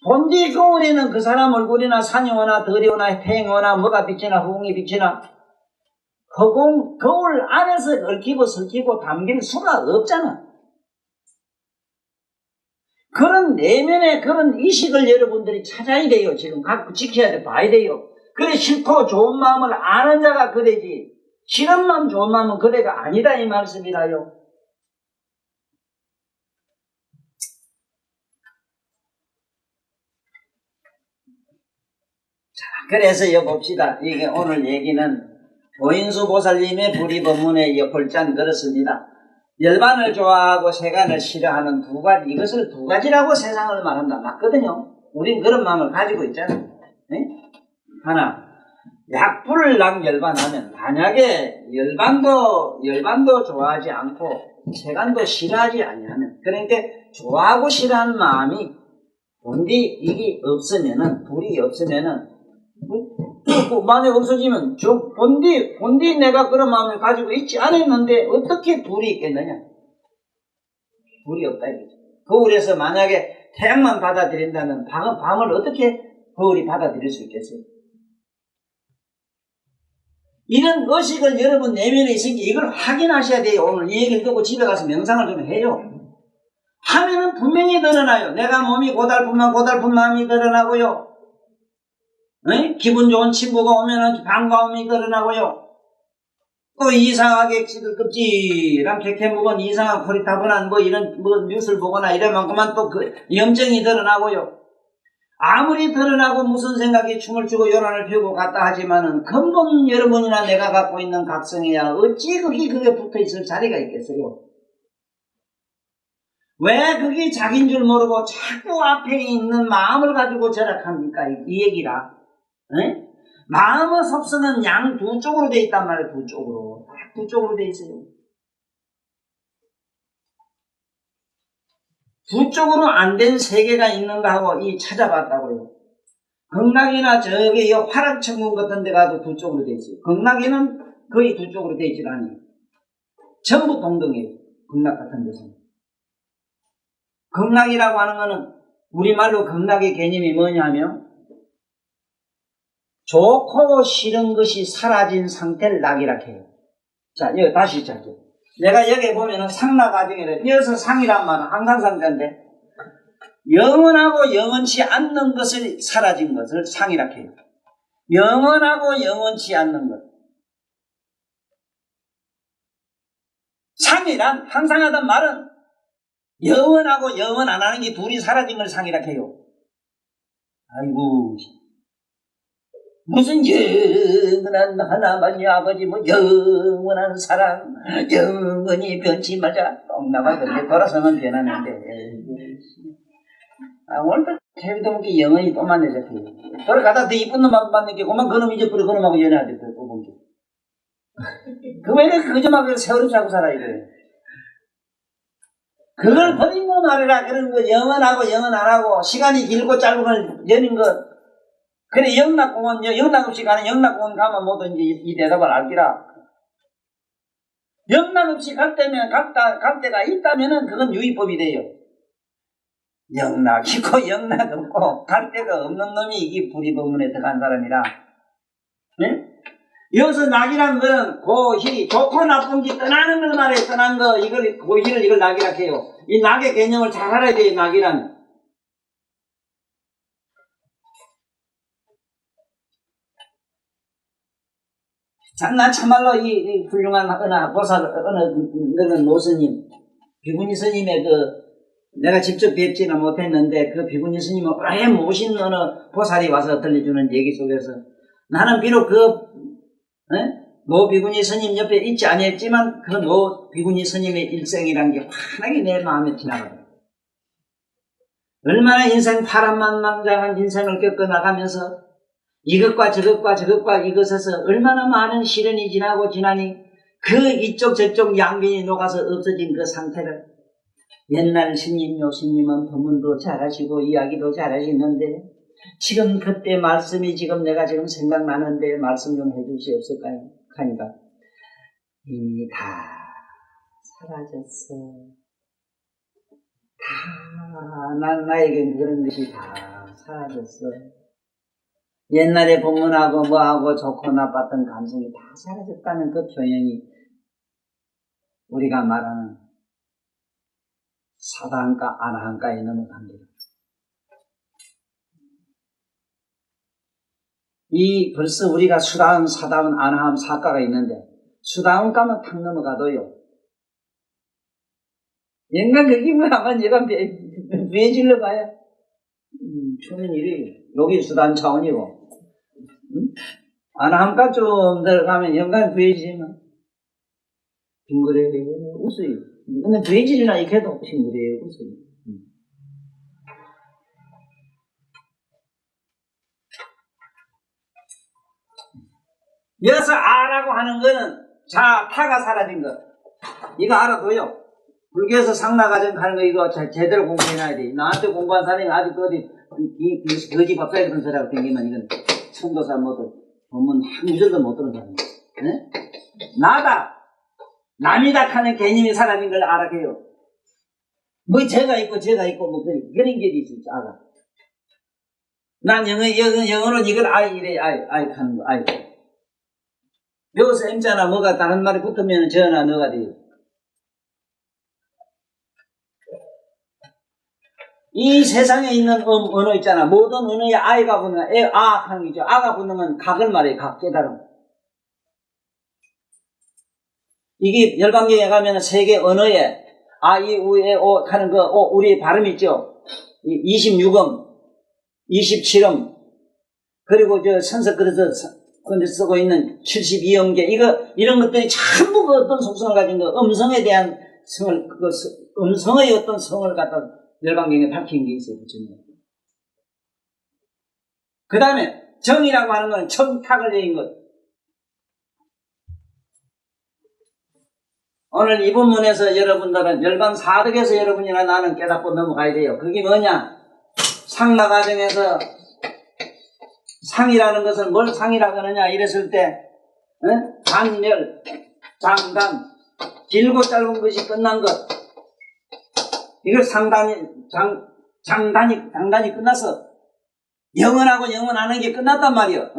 본디 거울에는 그 사람 얼굴이나 산이 오나 들이 오나 태양이 오나 뭐가 비치나 허공이 비치나 거울 안에서 얽히고 설키고 담길 수가 없잖아. 그런 내면의 그런 의식을 여러분들이 찾아야 돼요. 지금 갖고 지켜야 돼. 봐야 돼요. 그래 싫고 좋은 마음을 아는 자가 그래지 싫은 마음 좋은 마음은 그래가 아니다 이 말씀이라요. 자, 그래서 봅시다. 이게 오늘 얘기는 오인수 보살님의 불이법문에 홀짠 그렇습니다. 열반을 좋아하고 세간을 싫어하는 두 가지, 이것을 두 가지라고 세상을 말한다. 맞거든요. 우린 그런 마음을 가지고 있잖아요. 네? 하나, 약불을 열반하면 만약에 열반도 좋아하지 않고 세간도 싫어하지 아니하면, 그러니까 좋아하고 싫어하는 마음이 본디 이게 없으면은, 불이 없으면은, 만약 없어지면 본디 내가 그런 마음을 가지고 있지 않았는데 어떻게 불이 있겠느냐? 불이 없다 이거죠. 거울에서 만약에 태양만 받아들인다면 밤을 어떻게 거울이 받아들일 수 있겠어요? 이런 의식을 여러분 내면에 있으니까 이걸 확인하셔야 돼요. 오늘 이 얘기를 듣고 집에 가서 명상을 좀 해요. 하면은 분명히 드러나요. 내가 몸이 고달픈 마음이 드러나고요. 네? 기분 좋은 친구가 오면은 반가움이 드러나고요. 또 이상하게 껍질한 캐캐 묵은 이상한 코리타분한 이런 뉴스를 보거나 이러면그만 또 그 염증이 드러나고요. 아무리 드러나고 무슨 생각이 춤을 추고 요란을 피우고 갔다 하지만은 근본 여러분이나 내가 갖고 있는 각성이야 어찌 그게 붙어 있을 자리가 있겠어요? 왜 그게 자기인 줄 모르고 자꾸 앞에 있는 마음을 가지고 절약합니까? 이 얘기라. 네? 마음의 섭수는 양 두 쪽으로 돼 있단 말이에요. 두 쪽으로. 두 쪽으로 돼 있어요. 두 쪽으로 안 된 세계가 있는가 하고 찾아봤다고요. 극락이나 저기 화락천국 같은 데 가도 두 쪽으로 돼 있어요. 극락에는 거의 두 쪽으로 돼 있질 않아요. 전부 동등해요. 극락 같은 데서는. 극락이라고 하는 거는 우리말로 극락의 개념이 뭐냐면 좋고 싫은 것이 사라진 상태를 낙이라 해요. 자, 여기 다시 시작해요. 내가 여기 보면은 상락가정이래. 여기서 상이란 말은 항상 상태인데 영원하고 영원치 않는 것을 사라진 것을 상이라 해요. 영원하고 영원치 않는 것. 상이란 항상 하던 말은 영원하고 영원 안 하는 게 둘이 사라진 걸 상이라 해요. 아이고 무슨 영원한 하나만이 아버지 영원한 사랑 영원히 변치 말자 똥나가던데 돌아서면 변하는데 오늘도 태비도 먹기 영원히 또 만나자 돌아가다 더 이쁜 놈하고 만나게 그만 그놈 잊어버려 그놈하고 연애하대 또 본게 그 왜 이렇게 거짓말을 세월없이 하고 살아 이거예요. 그걸 버리고 말이라 그런 거 영원하고 영원 안 하고 시간이 길고 짧은 걸 연인 것 그래 영락공원 영락없이 가는 영락공원 가면 모두 이제 이 대답을 알기라. 영락없이 갈 때가 있다면은 그건 유의법이 돼요. 영락 있고 영락 없고 갈 데가 없는 놈이 이게 불의법문에 들어간 사람이라. 네? 여기서 낙이란 거는 고희 좋고 나쁜 게 떠나는 걸 말해. 떠난 거 이걸 고희를 이걸 낙이라 해요. 이 낙의 개념을 잘 알아야 돼요. 낙이란 나 참말로 이 훌륭한 보살 어느 노스님 비구니 스님의 내가 직접 뵙지는 못했는데 그 비구니 스님은 오래 모신 어느 보살이 와서 들려주는 얘기 속에서 나는 비록 노 비구니 스님 옆에 있지 아니했지만 그 노 비구니 스님의 일생이란 게 환하게 내 마음에 지나가더라고요. 얼마나 인생 파란만장한 인생을 겪어나가면서 이것과 저것과 이것에서 얼마나 많은 시련이 지나니 그 이쪽 저쪽 양변이 녹아서 없어진 그 상태를 옛날 스님 요스님은 법문도 잘하시고 이야기도 잘하시는데 지금 그때 말씀이 내가 지금 생각나는데 말씀 좀 해주시옵을까요? 하니까 이미 다 사라졌어. 나에겐 그런 것이 다 사라졌어. 옛날에 법문하고 뭐하고 좋고 나빴던 감성이 다 사라졌다는 그 표현이 우리가 말하는 사다한가 아나한가에 넘어갑니다. 벌써 우리가 수다음, 사다음, 아나함, 사가가 있는데 수다음가만 탁 넘어가도요. 연간 그기면 아마 얘가 매질러 가야 추는 일이 여기 수단 차원이고 아나함가 좀 들어가면 영감이 부해지지만 빙그레 웃어요. 근데 부해지리나 이렇게 해도 빙그레 웃어요. 여기서 아라고 하는 거는 자, 타가 사라진 거. 이거 알아둬요. 불교에서 상나가정 하는 거 이거 제대로 공부해놔야 돼. 나한테 공부한 사람이 아직도 어디 거지 밥사리 그런 소리하고 댕기면 이건 청도사 뭐든 보면 한 구절도 못 들은 사람이야. 네? 나다, 남이다 하는 개념이 사라진 걸 알아게요. 뭐 제가 있고 뭐 그런 게 있지 알아. 난 영어로 이걸 아이 이래 아이 하는 거 아이. 여기서 M자나 뭐가 다른 말이 붙으면 저나 너가 돼요. 이 세상에 있는 언어 있잖아. 모든 언어에 아이가 붙는 아 하는 거죠. 아가 붙는 건 각을 말해요. 각 깨달음. 이게 열반경에 가면 세계 언어에 아, 이, 우, 에, 오 하는 거 우리 발음 있죠. 26음, 27음, 그리고 저 선석글에서 쓰고 있는 72음계 이런 것들이 전부 그 어떤 속성을 가진 거 음성에 대한 성을 음성의 어떤 성을 갖다 열반경에 밝힌 게 있어요. 그 다음에 정이라고 하는 건 청탁을 내린 것. 오늘 이 본문에서 여러분들은 열반 사득에서 여러분이나 나는 깨닫고 넘어가야 돼요. 그게 뭐냐? 상나가정에서 상이라는 것은 뭘 상이라고 하느냐 이랬을 때 단멸, 장단, 길고 짧은 것이 끝난 것. 이걸 장단이 끝나서 영원하고 영원하는 게 끝났단 말이요.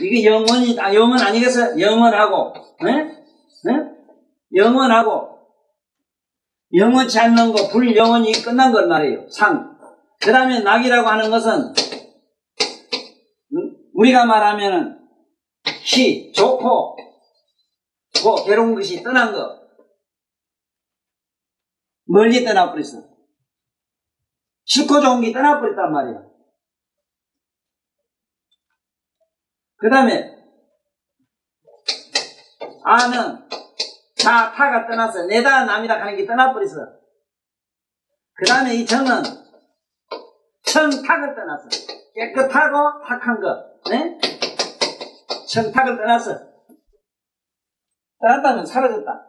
이게 영원 아니겠어? 영원하고, 영원하고, 영원치 않는 거, 불영원이 끝난 걸 말이에요. 상. 그 다음에 낙이라고 하는 것은, 우리가 말하면은, 좋고, 괴로운 것이 떠난 거. 멀리 떠나버렸어. 싫고 좋은 게 떠나버렸단 말이야. 그 다음에 아는 자, 타가 떠났어. 내다 남이다 하는 게 떠나버렸어. 그 다음에 이 정은 청탁을 떠났어. 깨끗하고 탁한 거. 네? 청탁을 떠났어. 떠났다면 사라졌다.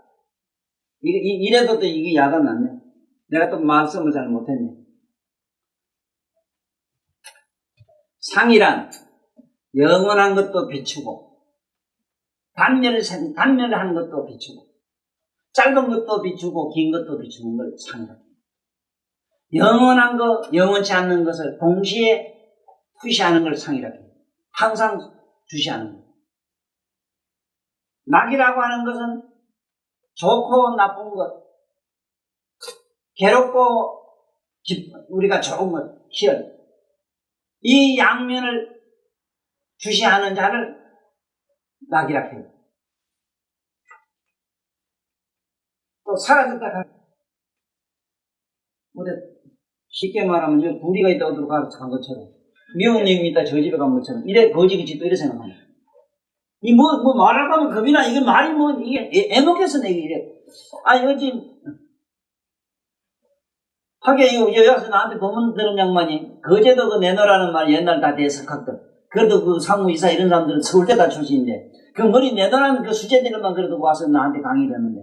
이래도 또 이게 야가 났네. 내가 또 말씀을 잘 못했네. 상이란 영원한 것도 비추고, 단면을 하는 것도 비추고, 짧은 것도 비추고, 긴 것도 비추는 걸 상이라. 영원한 거, 영원치 않는 것을 동시에 푸시하는 걸 상이라. 항상 주시하는 거. 낙이라고 하는 것은 좋고 나쁜 것, 괴롭고 우리가 좋은 것, 희열. 이 양면을 주시하는 자를 낙이라 해요. 또 사라졌다. 쉽게 말하면 불이가 있다 어디로 간 것처럼, 미운 놈이 있다 저 집에 간 것처럼, 이래 거지겠지 또 이래 생각합니다. 이 말하고 하면 겁이나, 이게 말이 이게 애먹겠어, 내가 이래. 요즘, 하게, 여기서 나한테 법문 들은 양반이, 거제도 내놓으라는 말 옛날 다 대석학들. 그래도 그 상무이사 이런 사람들은 서울대 다 출신인데, 그 머리 내놓으라는 그 수제들만 그래도 와서 나한테 강의를 했는데,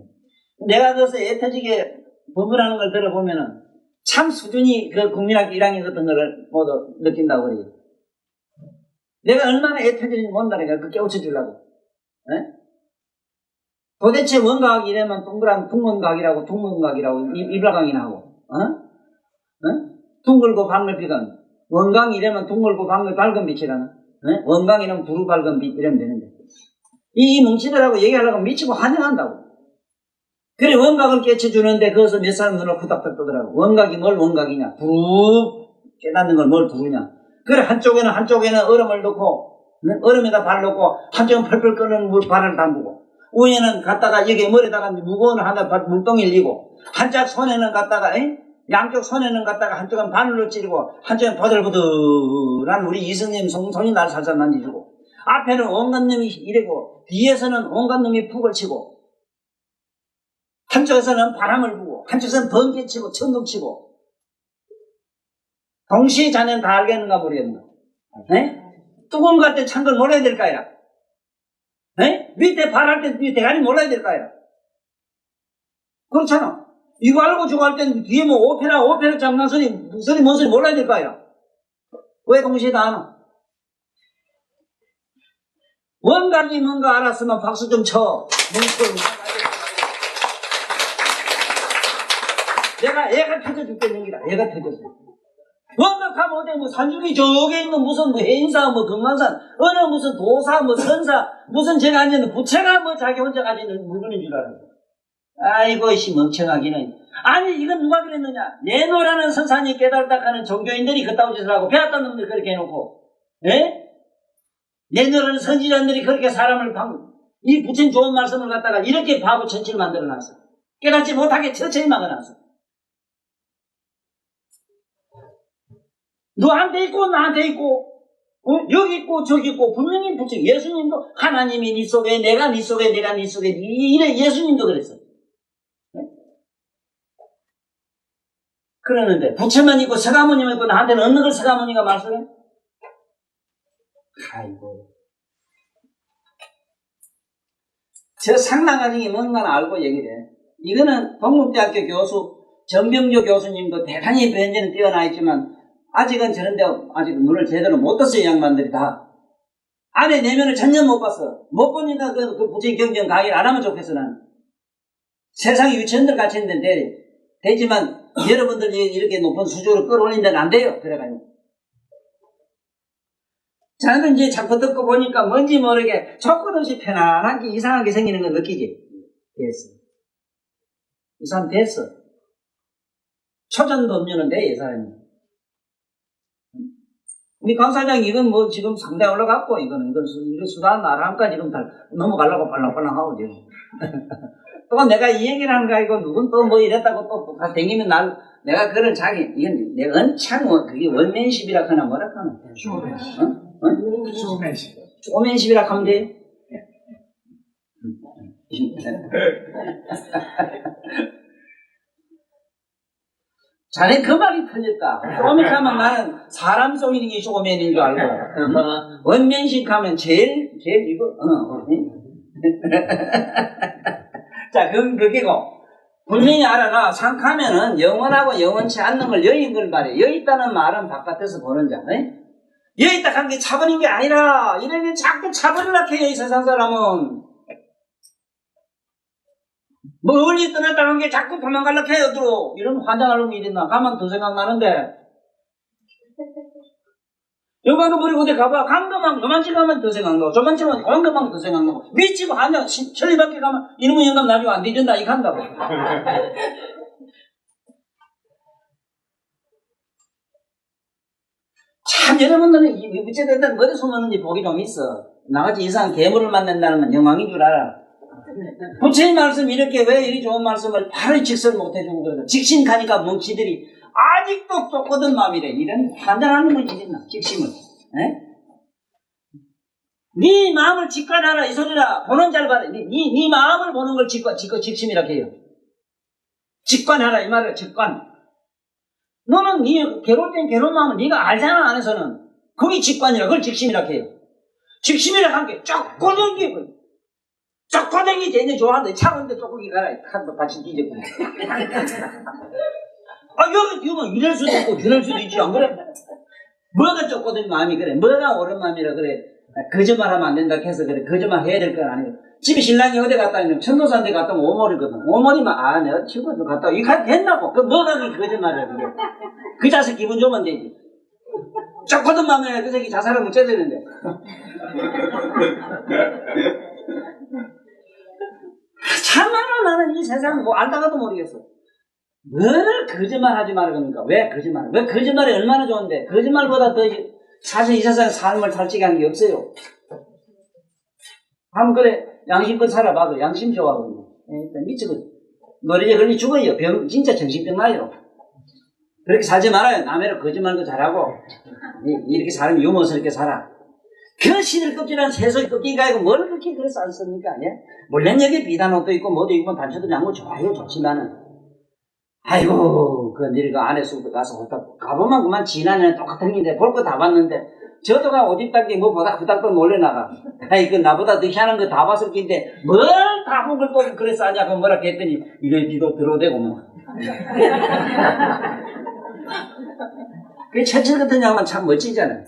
내가 그래서 애터지게 법문하는 걸 들어보면은, 참 수준이 그 국민학교 1학년 같은 거를 모두 느낀다고 그래요. 내가 얼마나 애터지는지 못다니까, 그 깨우쳐주려고. 도대체 원과학 이래만 동그란 둥문각이라고 이발강이나 하고, 둥글고 밝은 빛은, 원광 이래면 둥글고 밝은 빛이라는, 원광 이러면 두루 밝은 빛 이러면 되는데, 이 뭉치들하고 얘기하려고 미치고 환영한다고. 그래, 원각을 깨쳐주는데, 거기서 몇 사람 눈을 후닥닥 뜨더라고. 원각이 뭘 원각이냐? 깨닫는 걸 뭘 두르냐? 그래, 한쪽에는 얼음을 넣고, 얼음에다 발 넣고, 한쪽은 펄펄 끓는 발을 담그고, 위에는 갖다가, 여기 머리에다가 무거운 하나 물동이를 이고, 한쪽 손에는 갖다가, 양쪽 손에는 갖다가 한쪽은 바늘로 찌르고, 한쪽은 버들버들한 우리 이승님 손이 날 살살 만지주고, 앞에는 온갖 놈이 이래고 뒤에서는 온갖 놈이 푹을 치고 한쪽에서는 바람을 부고 한쪽에서는 번개 치고 천둥 치고 동시에 자네는 다 알겠는가 모르겠는가? 네? 뜨거운 거 할 때 찬 걸 몰라야 될까요? 네? 밑에 발할 때 대가리 몰라야 될까요? 그렇잖아. 이거 알고 저거 할 때는 뒤에 뭐 오페라 장난소리 뭔 소리 몰라야 될까요? 왜 동시에 다 아나? 원각이 뭔가 알았으면 박수 좀 쳐. 내가 애가 터져죽겠는 기라. 애가 터졌어. 원각하면 어때 뭐 산중이 저게 있는 무슨 뭐 해인사 뭐 금강산 어느 무슨 도사 뭐 선사 무슨 제가 앉는 부채가 뭐 자기 혼자 가지는 물건인 줄 알아요. 아이고 씨 멍청하기는. 아니 이건 누가 그랬느냐. 내노라는 선산이 깨달다 하는 종교인들이 그따위 짓을 하고 배웠다는 놈들 그렇게 해놓고 예? 내노라는 선지자들이 그렇게 사람을 이 부처님 좋은 말씀을 갖다가 이렇게 바보 천치를 만들어놨어. 깨닫지 못하게 천천히 막아놨어. 너한테 있고 나한테 있고 여기 있고 저기 있고 분명히 부처 예수님도 하나님이 네 속에 내가 네 속에 내가 네 속에 이래 예수님도 그랬어. 네? 그러는데 부처만 있고 서가모니만 있고 나한테는 어느 걸 서가모니가 말씀해? 아이고 저 상당하니 뭔가 알고 얘기를 해. 이거는 동국대학교 교수 정병조 교수님도 대단히 변전은 뛰어나 있지만 아직은 저런데 아직 눈을 제대로 못 떴어요. 양반들이 다 안에 내면을 전혀 못 봤어. 못 보니까 그 부처님 경전 강의를 안 하면 좋겠어. 나는 세상에 유치원들 같이 있는데 되지만 여러분들이 이렇게 높은 수준으로 끌어올린 데는 안 돼요. 그래가지고 자네들 이제 자꾸 듣고 보니까 뭔지 모르게 조건 없이 편안하게 이상하게 생기는 거 느끼지? 됐어. 이 사람 됐어. 초전도 없냐는 돼, 이 사람이. 우리 강사장 이건 뭐 지금 상당히 올라갔고, 이건 수단 나라니까 지금 다 넘어가려고 빨랑빨랑하고 지금. 또 내가 이 얘기를 하는 거 아니고, 누군 또 뭐 이랬다고 또 댕기면 내가 그걸 이건 내가 은창, 그게 원맨십이라 하나 뭐라 하나? 쇼맨십. 쇼맨십. 쇼맨십이라 하면 돼? 자네 그 말이 틀렸다. 쇼맨하면 나는 사람 속이는 게 쇼맨인 줄 알고, 원맨식 하면 제일 이거, 자, 그게고, 분명히 알아라. 상하면은 영원하고 영원치 않는 걸 여인 걸 말해. 여기 있다는 말은 바깥에서 보는 자, 여기 있다 한 게 차버린 게 아니라, 이러면 자꾸 차버리라 해요, 이 세상 사람은. 뭐 어디 떠났다는 게 자꾸 도망가려고 해요. 들어. 이런 환장하려고 이랬나. 가만 더 생각나는데 여가도 버리고 어디 가봐. 강도만 요만치 가면 더 생각나고 저만치 가면 강도만 더 생각나고 미치고 환장 천리밖에 가면 이놈의 영감 나중에 안 뒤진다 이거 한다고. 참 여러분들은 이 부처님들 머리 숨었는지 복이 좀 있어. 나같이 이상한 괴물을 만난다는 건 영광인 줄 알아. 부처님 말씀 이렇게 왜 이리 좋은 말씀을 바로 직설 못해주고 그래서 직신가니까 멍치들이 아직도 쫓거든 마음이래. 이런 판단하는 건 있나 직심을. 네 마음을 직관하라 이 소리라. 보는 잘 봐라. 네 마음을 보는 걸 직심이라고 해요. 직관하라 이 말이야. 직관. 너는 네 괴로울 땐 괴로운 마음을 네가 알잖아. 안에서는 그게 직관이라. 그걸 직심이라고 해요. 직심이라 한 게 쫓거든 게 쪼꼬댕이 되게 좋아하는데 차가운데 쪼꼬기 가라 한번 같이 뒤져보네. 여기 이럴 수도 있고 저럴 수도 있지 안 그래? 뭐가 쪼꼬댕이 마음이 그래? 뭐가 옳은 마음이라 그래? 거짓말하면 안 된다 해서 그래. 거짓말 해야 될 건 아니고 집에 신랑이 어디 갔다 있는 천도사한테 갔다 오면 오머리거든. 오머리만 내가 친구 좀 갔다 이거 된다고. 그 뭐가 그 거짓말이야 그게. 그 자식 기분 좋으면 되지. 쪼꼬든 마음에 그 새끼 자살을 못 해야 되는데. 참말로 나는 이 세상 뭐 알다가도 모르겠어. 늘 거짓말 하지 말라 그러니까. 왜 거짓말? 왜 거짓말이 얼마나 좋은데 거짓말보다 더 사실 이 세상에 삶을 살찌게 하는 게 없어요. 한번 그래 양심껏 살아봐도 양심 좋아하거든요. 일단 미치거든. 머리에 걸리 죽어요. 진짜 정신병 나요. 그렇게 살지 말아요. 남의로 거짓말도 잘하고 이렇게 살면 유머스럽게 살아. 그 시들껍질한 새소리 껍질이 아니고 뭘 그렇게 그래서 안 씁니까? 예? 물론 여기 비단 옷도 있고 뭐도 있고 단추도 장고 좋아요 좋지만은 아이고 그 늙어 안에 쑥도 가서 가보면 그만 지난해 똑같은 일인데 볼 거 다 봤는데 저도가 옷 입단 게 뭐보다 후닥도 놀래나가 아이 그 나보다 더 희한한 거 다 봤을 텐데 뭘 다 본 걸 또 그래서 하냐고 뭐라 했더니 이래 비도 들어오대고 뭐 그 처칠 같은 양반 참 멋지잖아요.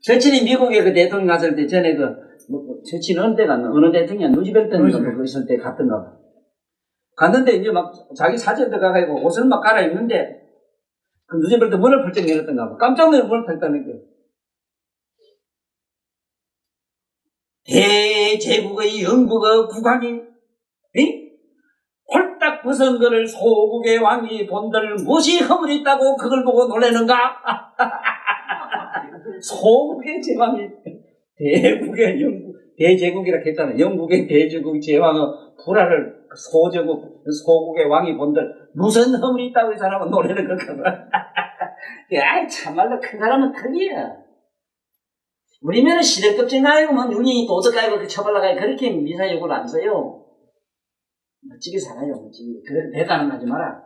처칠이 미국에 그 대통령 갔을 때 전에 처칠은 어느 때 갔나? 어느 대통령 누지벨트인가 뭐 있을 때 갔던가 봐. 갔는데 이제 막 자기 사진 들어가가지고 옷을 막 갈아입는데 그 누지벨트 문을 펄쩍 열었던가 봐. 깜짝 놀라 문을 펄쩍 열었는데 대제국의 영국의 국왕이 홀딱 벗은 거를 소국의 왕이 본들 무엇이 허물있다고 그걸 보고 놀라는가? 소국의 제왕이 대국의 영국 대제국이라 했잖아요. 영국의 대제국 제왕의 불화를 소국의 왕이 본들 무슨 허물이 있다고 이 사람은 놀라는 건가? 아이 참말로 큰 사람은 특이해. 우리면은 시대급진 가이고 뭐 윤이 도적 가이고 그 처벌나가고 그렇게 미사욕을 안 써요. 멋지게 살아요. 멋지게. 그래 대단한 하지 마라.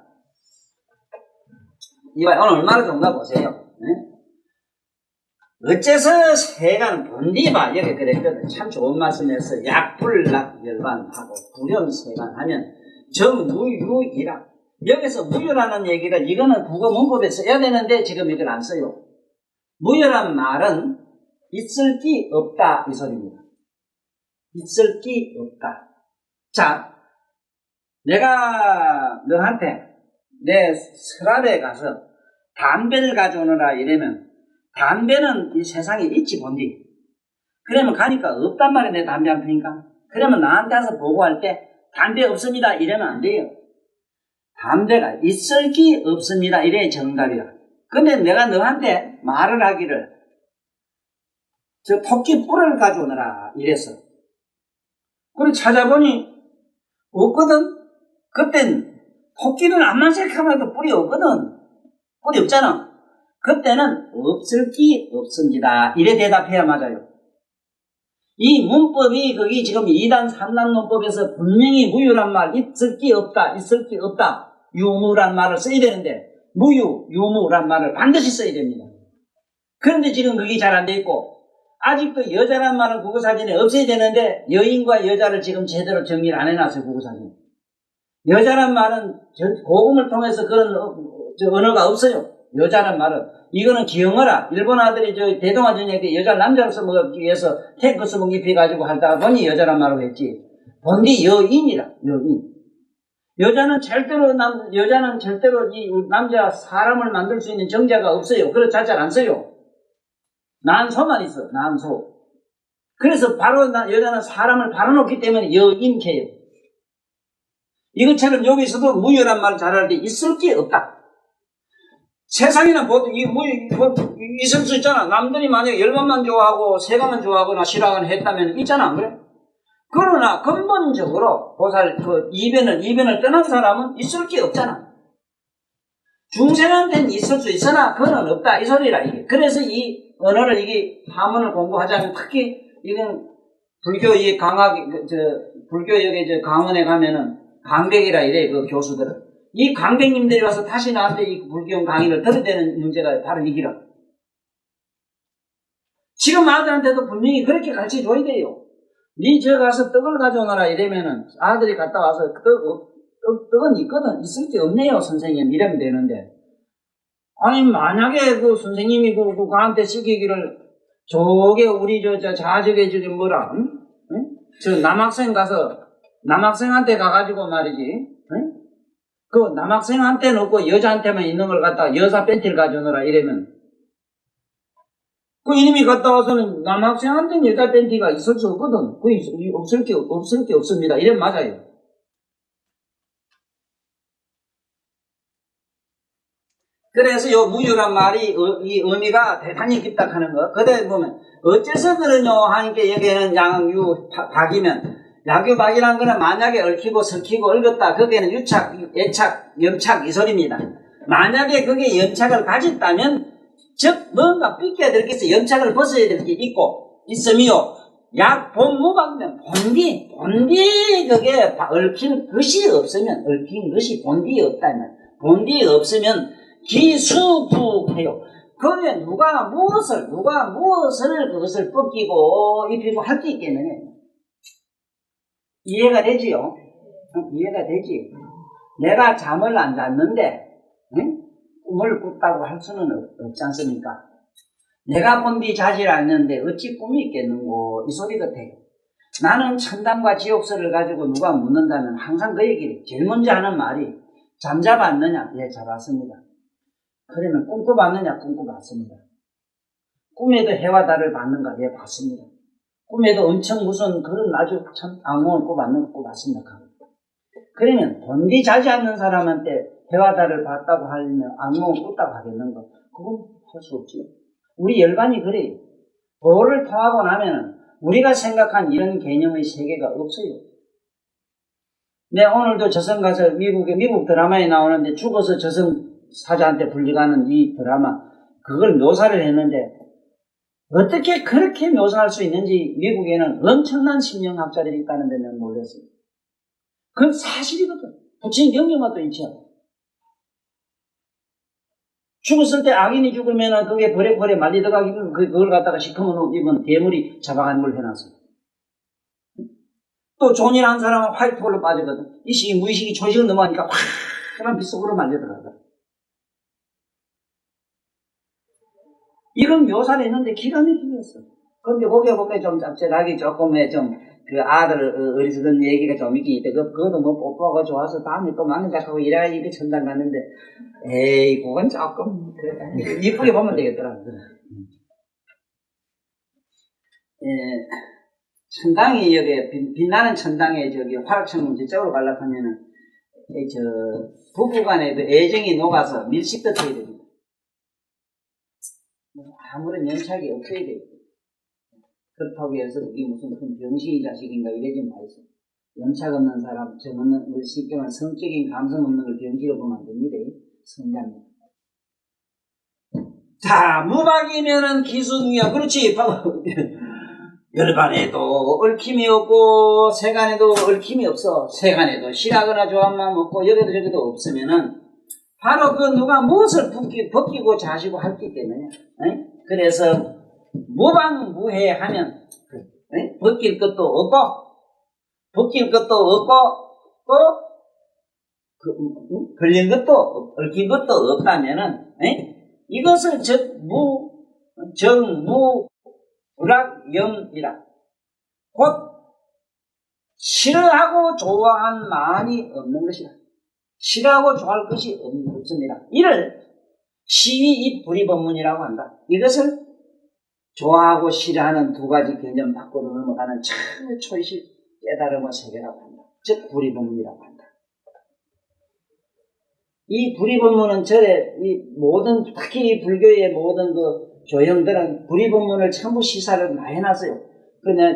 이봐 오늘 얼마나 좋은가 보세요. 네? 어째서 세간 본디바 여기 그랬거든. 참 좋은 말씀에서 약불락열반하고 불연세간 하면 정무유이라. 여기서 무유라는 얘기를 이거는 국어 문법에 써야 되는데 지금 이걸 안 써요. 무유란 말은 있을 기 없다 이 소리입니다. 있을 기 없다. 자, 내가 너한테 내 서랍에 가서 담배를 가져오느라 이러면 담배는 이 세상에 있지 본디. 그러면 가니까 없단 말이야 내 담배 한 펴니까. 그러면 나한테 와서 보고할 때 담배 없습니다 이러면 안 돼요. 담배가 있을 기 없습니다 이래 정답이라. 근데 내가 너한테 말을 하기를 저 토끼 뿔을 가져오느라 이랬어. 그래 찾아보니 없거든. 그땐 토끼는 암만 생각하면 해도 뿔이 없거든. 뿔이 없잖아. 그때는 없을 기 없습니다. 이래 대답해야 맞아요. 이 문법이 거기 지금 2단 3단 문법에서 분명히 무유란 말 있을 기 없다 있을 기 없다 유무란 말을 써야 되는데 무유 유무란 말을 반드시 써야 됩니다. 그런데 지금 그게 잘 안 돼 있고 아직도 여자란 말은 국어사전에 없어야 되는데 여인과 여자를 지금 제대로 정리를 안 해놨어요. 국어사전에. 여자란 말은 고금을 통해서 그런 언어가 없어요. 여자란 말은 이거는 기영어라. 일본 아들이 저 대동아전쟁 때 여자 남자로 써먹기 위해서 탱크 써먹 입혀가지고 하다가 보니 여자란 말로 했지. 본디 여인이라. 여인. 여자는 절대로 이 남자 사람을 만들 수 있는 정자가 없어요. 그래서 자잘 안 써요. 난소만 있어. 난소. 그래서 바로 여자는 사람을 바로놓기 때문에 여인캐요. 이것처럼 여기서도 무유란 말 잘할 때 있을 게 없다. 세상에는 보통 있을 수 있잖아. 남들이 만약에 열반만 좋아하고 세간만 좋아하거나 싫어하거나 했다면 있잖아. 안 그래? 그러나 근본적으로 이변을 떠난 사람은 있을 게 없잖아. 중생한테는 있을 수 있으나 그건 없다. 이 소리라 이게. 그래서 이 언어를 이게 하문을 공부하자면 특히 이건 불교 이 불교 여기 강원에 가면은 강백이라 이래 그 교수들은. 이 강백님들이 와서 다시 나한테 이 불교 강의를 들어야 되는 문제가 바로 이기라. 지금 아들한테도 분명히 그렇게 가르쳐줘야 돼요. 니 저 가서 떡을 가져오너라 이러면은 아들이 갔다 와서 떡은 있거든. 있을 게 없네요 선생님 이러면 되는데. 아니 만약에 그 선생님이 그한테 시키기를 저게 우리 자적에 저기 뭐라 응? 저 남학생한테 가가지고 말이지 응? 그 남학생한테는 없고 여자한테만 있는 걸 갖다가 여사 팬티를 가져오느라 이러면 그 이놈이 갔다 와서는 남학생한테는 여자 팬티가 있을 수 없거든. 그 없을 게 없습니다. 이러면 맞아요. 그래서 요 무유란 말이 이 의미가 대단히 깊다 하는 거. 그대 보면 어째서 그러뇨 하니까 여기에는 양유 박이면 야규 박이라는 거는 만약에 얽히고 설키고 얽었다. 거기에는 유착, 예착, 염착 이 소리입니다. 만약에 그게 염착을 가졌다면 즉 뭔가 삐껴야 될 게 있어. 염착을 벗어야 될 게 있고 있음이요. 약 본무방면 본디 그게 얽힌 것이 없으면 얽힌 것이 본디 없다면 본디 없으면 기수부해요. 그게 누가 무엇을 그것을 벗기고 입히고 할 게 있겠느냐. 이해가 되지요? 이해가 되지. 내가 잠을 안 잤는데 꿈을 꿨다고 할 수는 없지 않습니까? 내가 본디 자질 않는데 어찌 꿈이 있겠는고 이 소리 같아요. 나는 천당과 지옥설을 가지고 누가 묻는다면 항상 그 얘기를 제일 먼저 하는 말이 잠자봤느냐? 예, 잡았습니다. 그러면 꿈꿔봤느냐? 꿈꿔봤습니다. 꿈에도 해와 달을 봤는가? 예, 봤습니다. 꿈에도 엄청 무슨 그런 아주 참 악몽을 꿔봤습니다. 그러면 본디 자지 않는 사람한테 해와 달을 봤다고 하려면 악몽을 꿨다고 하겠는가? 그건 할 수 없지요. 우리 열반이 그래요. 도를 통하고 나면은 우리가 생각한 이런 개념의 세계가 없어요. 내 오늘도 저승 가서 미국 드라마에 나오는데 죽어서 저승 사자한테 불려가는 이 드라마 그걸 묘사를 했는데 어떻게 그렇게 묘사할 수 있는지 미국에는 엄청난 심령학자들이 있다는 데는 몰랐어요. 그건 사실이거든. 부처님 경전과도 일치하고. 죽었을 때 악인이 죽으면은 그게 벌에 말리다가 그걸 갖다가 시커먼 입은 대물이 잡아간 걸 해놨어요. 또 존이라는 사람은 화이트홀로 빠지거든. 이식이 무의식이 초식을 넘어가니까 확 빛 속으로 말려들어가거든. 이런 묘사를 했는데 기가 막히게 했어. 그런데 거기에 좀 짭짤하게 조금의 좀 그 아들 어리석은 얘기가 좀 있긴 있대. 그것도 뭐 뽀뽀가 좋아서 다음에 또 만나자 하고 이래 천당 갔는데 에이 그건 조금 그래. 이쁘게 보면 되겠더라. 예, 천당이 여기 빛나는 천당에 저기 화락천문 저쪽으로 가려면 부부간에도 애정이 녹아서 밀식듯해야 됩니다. 아무런 연착이 없어야 돼요. 그렇다고 해서 이게 무슨 큰 병신이 자식인가 이러지 마세요. 연착 없는 사람, 정없는, 우리 쉽게 말하면 성적인 감성 없는 걸 병기로 보면 안 됩니다. 성장입니다. 자, 무박이면은 기순이야. 그렇지. 열반에도 얽힘이 없고, 세간에도 얽힘이 없어. 세간에도 싫어하거나 좋아하만 없고, 여기도 저기도 없으면은, 바로 그 누가 무엇을 벗기고 자시고 할 게 있겠느냐. 그래서, 무방무해하면, 벗길 것도 없고, 또, 걸린 것도, 얽힌 것도 없다면은, 이것을 정무불락염이라. 곧, 싫어하고 좋아한 마음이 없는 것이다. 싫어하고 좋아할 것이 없습니다. 이를 시위 불이법문이라고 한다. 이것을 좋아하고 싫어하는 두 가지 개념 밖으로 넘어가는 참의 초이식 깨달음의 세계라고 한다. 즉 불이법문이라고 한다. 이 불이법문은 특히 이 불교의 모든 그 조형들은 불이법문을 전부 시사를 많이 해놨어요.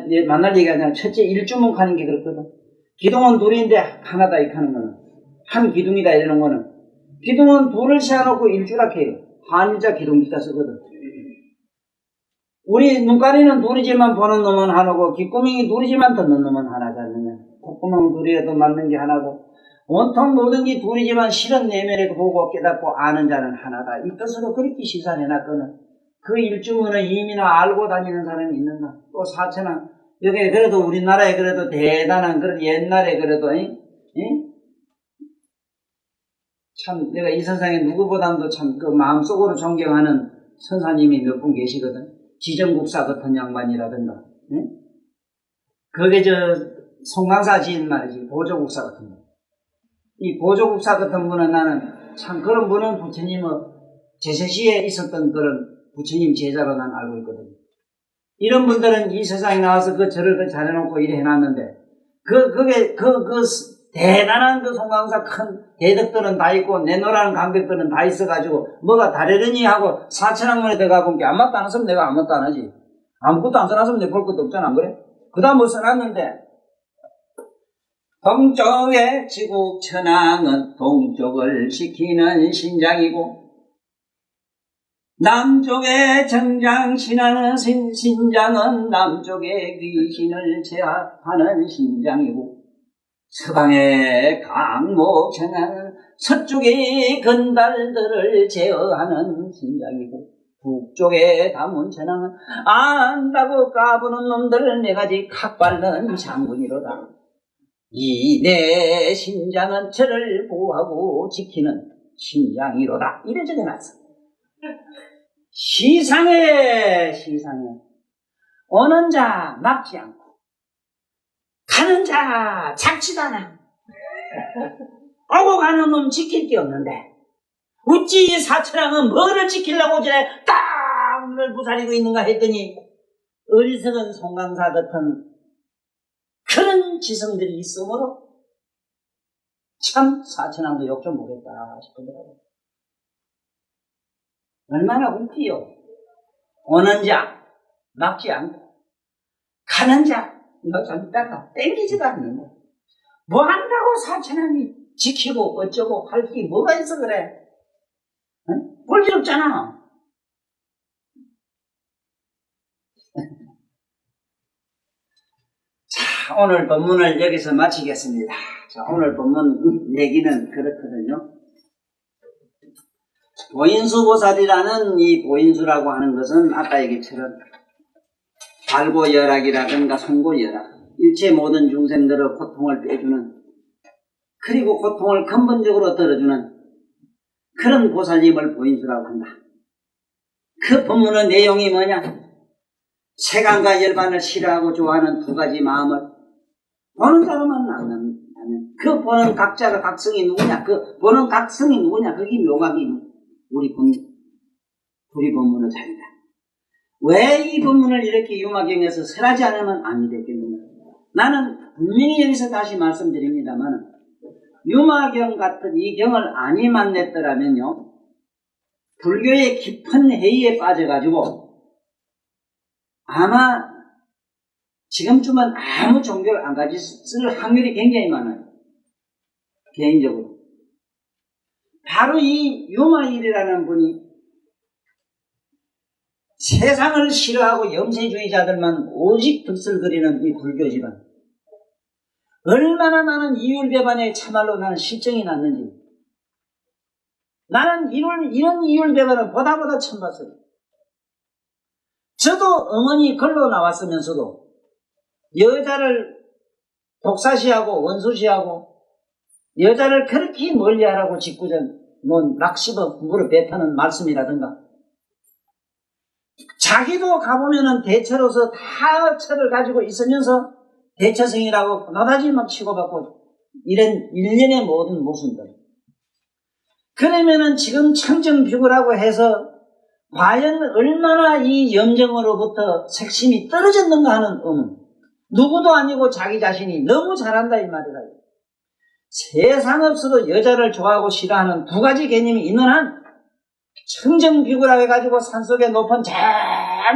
내가 만날 얘기가 아니라 첫째 일주문 하는 게 그렇거든. 기둥은 둘인데 하나다 이렇게 하는 거는 한 기둥이다 이러는 거는 기둥은 둘을 세워놓고 일주라 해요. 한자 기둥기다 쓰거든. 우리 눈가리는 둘이지만 보는 놈은 하나고 귓구멍이 둘이지만 듣는 놈은 하나잖아요. 콧구멍 둘이라도 맞는 게 하나고 온통 모든 게 둘이지만 실은 내면에도 보고 깨닫고 아는 자는 하나다. 이 뜻으로 그렇게 시사해놨거든. 그 일주문을 이미나 알고 다니는 사람이 있는가? 또 사천왕 여기 그래도 우리나라에 그래도 대단한 그런 옛날에 그래도 참 내가 이 세상에 누구보다도 참 그 마음속으로 존경하는 선사님이 몇 분 계시거든. 지정국사 같은 양반이라든가 그게 송강사 지인 말이지. 보조국사 같은 분. 이 보조국사 같은 분은 나는 참 그런 분은 부처님의 제세시에 있었던 그런 부처님 제자로 난 알고 있거든요. 이런 분들은 이 세상에 나와서 그 절을 잘해놓고 이래 해놨는데 그게 대단한 그 송강사 큰 대덕들은 다 있고 내노라는 강백들은 다 있어가지고 뭐가 다르느니 하고 사천왕문에 들어가 본 게 아무것도 안 했으면 내가 아무것도 안 하지. 아무것도 안 써놨으면 내가 볼 것도 없잖아. 안 그래? 그 다음 뭐 써놨는데 동쪽의 지국 천왕은 동쪽을 지키는 신장이고 남쪽의 정장 신하는 신장은 남쪽의 귀신을 제압하는 신장이고, 서방의 강목청은 서쪽의 건달들을 제어하는 신장이고, 북쪽의 다문천왕은 안다고 까부는 놈들을 네가지 칵발른 장군이로다. 이 내 신장은 저를 보호하고 지키는 신장이로다. 이래 적어놨어. 시상에 오는 자 막지 않고 가는 자 잡지도 않아. 오고 가는 놈 지킬 게 없는데 어찌 사천왕은 뭐를 지키려고 저래 땅을 부사리고 있는가 했더니 어리석은 송강사 같은 그런 지성들이 있으므로 참 사천왕도 욕 좀 보겠다 싶더라고요. 얼마나 웃기요. 오는 자 막지 않고 가는 자 이거 좀 있다가 땡기지도 않는데 뭐 한다고 사천왕이 지키고 어쩌고 할 게 뭐가 있어 그래. 응? 볼 일 없잖아. 자, 오늘 본문을 여기서 마치겠습니다. 자, 오늘 본문 얘기는 그렇거든요. 보인수보살이라는 이 보인수라고 하는 것은 아까 얘기처럼 발고열악이라든가 송고열악, 일체 모든 중생들의 고통을 빼주는, 그리고 고통을 근본적으로 덜어주는 그런 보살님을 보인수라고 한다. 그 본문의 내용이 뭐냐? 세간과 열반을 싫어하고 좋아하는 두 가지 마음을 보는 사람만 낳는다면 그 보는 각자가 각성이 누구냐? 그 보는 각성이 누구냐? 그게 묘각이 우리 본문의 자리다. 왜 이 본문을 이렇게 유마경에서 설하지 않으면 아니 되겠느냐? 나는 분명히 여기서 다시 말씀드립니다만 유마경 같은 이 경을 안 임했더라면요, 불교의 깊은 해이에 빠져가지고 아마 지금쯤은 아무 종교를 안 가졌을 확률이 굉장히 많아요. 개인적으로. 바로 이 유마일이라는 분이 세상을 싫어하고 염세주의자들만 오직 득슬거리는 이 불교 집안, 얼마나 나는 이율배반에 참말로 나는 실정이 났는지, 나는 이런 이율배반을 보다 처음 봤어요. 저도 어머니 걸로 나왔으면서도 여자를 독사시하고 원수시하고 여자를 그렇게 멀리하라고 짓궂은 막 씹어 물어 뱉는 말씀이라든가, 자기도 가보면은 대처로서 다 처를 가지고 있으면서 대처성이라고 나다지 막 치고받고 이런 일련의 모든 모순들. 그러면은 지금 청정비구라고 해서 과연 얼마나 이 염정으로부터 색심이 떨어졌는가 하는 의문. 누구도 아니고 자기 자신이 너무 잘한다 이 말이라. 세상 없어도 여자를 좋아하고 싫어하는 두 가지 개념이 있는 한 청정비구라 해가지고 산속에 높은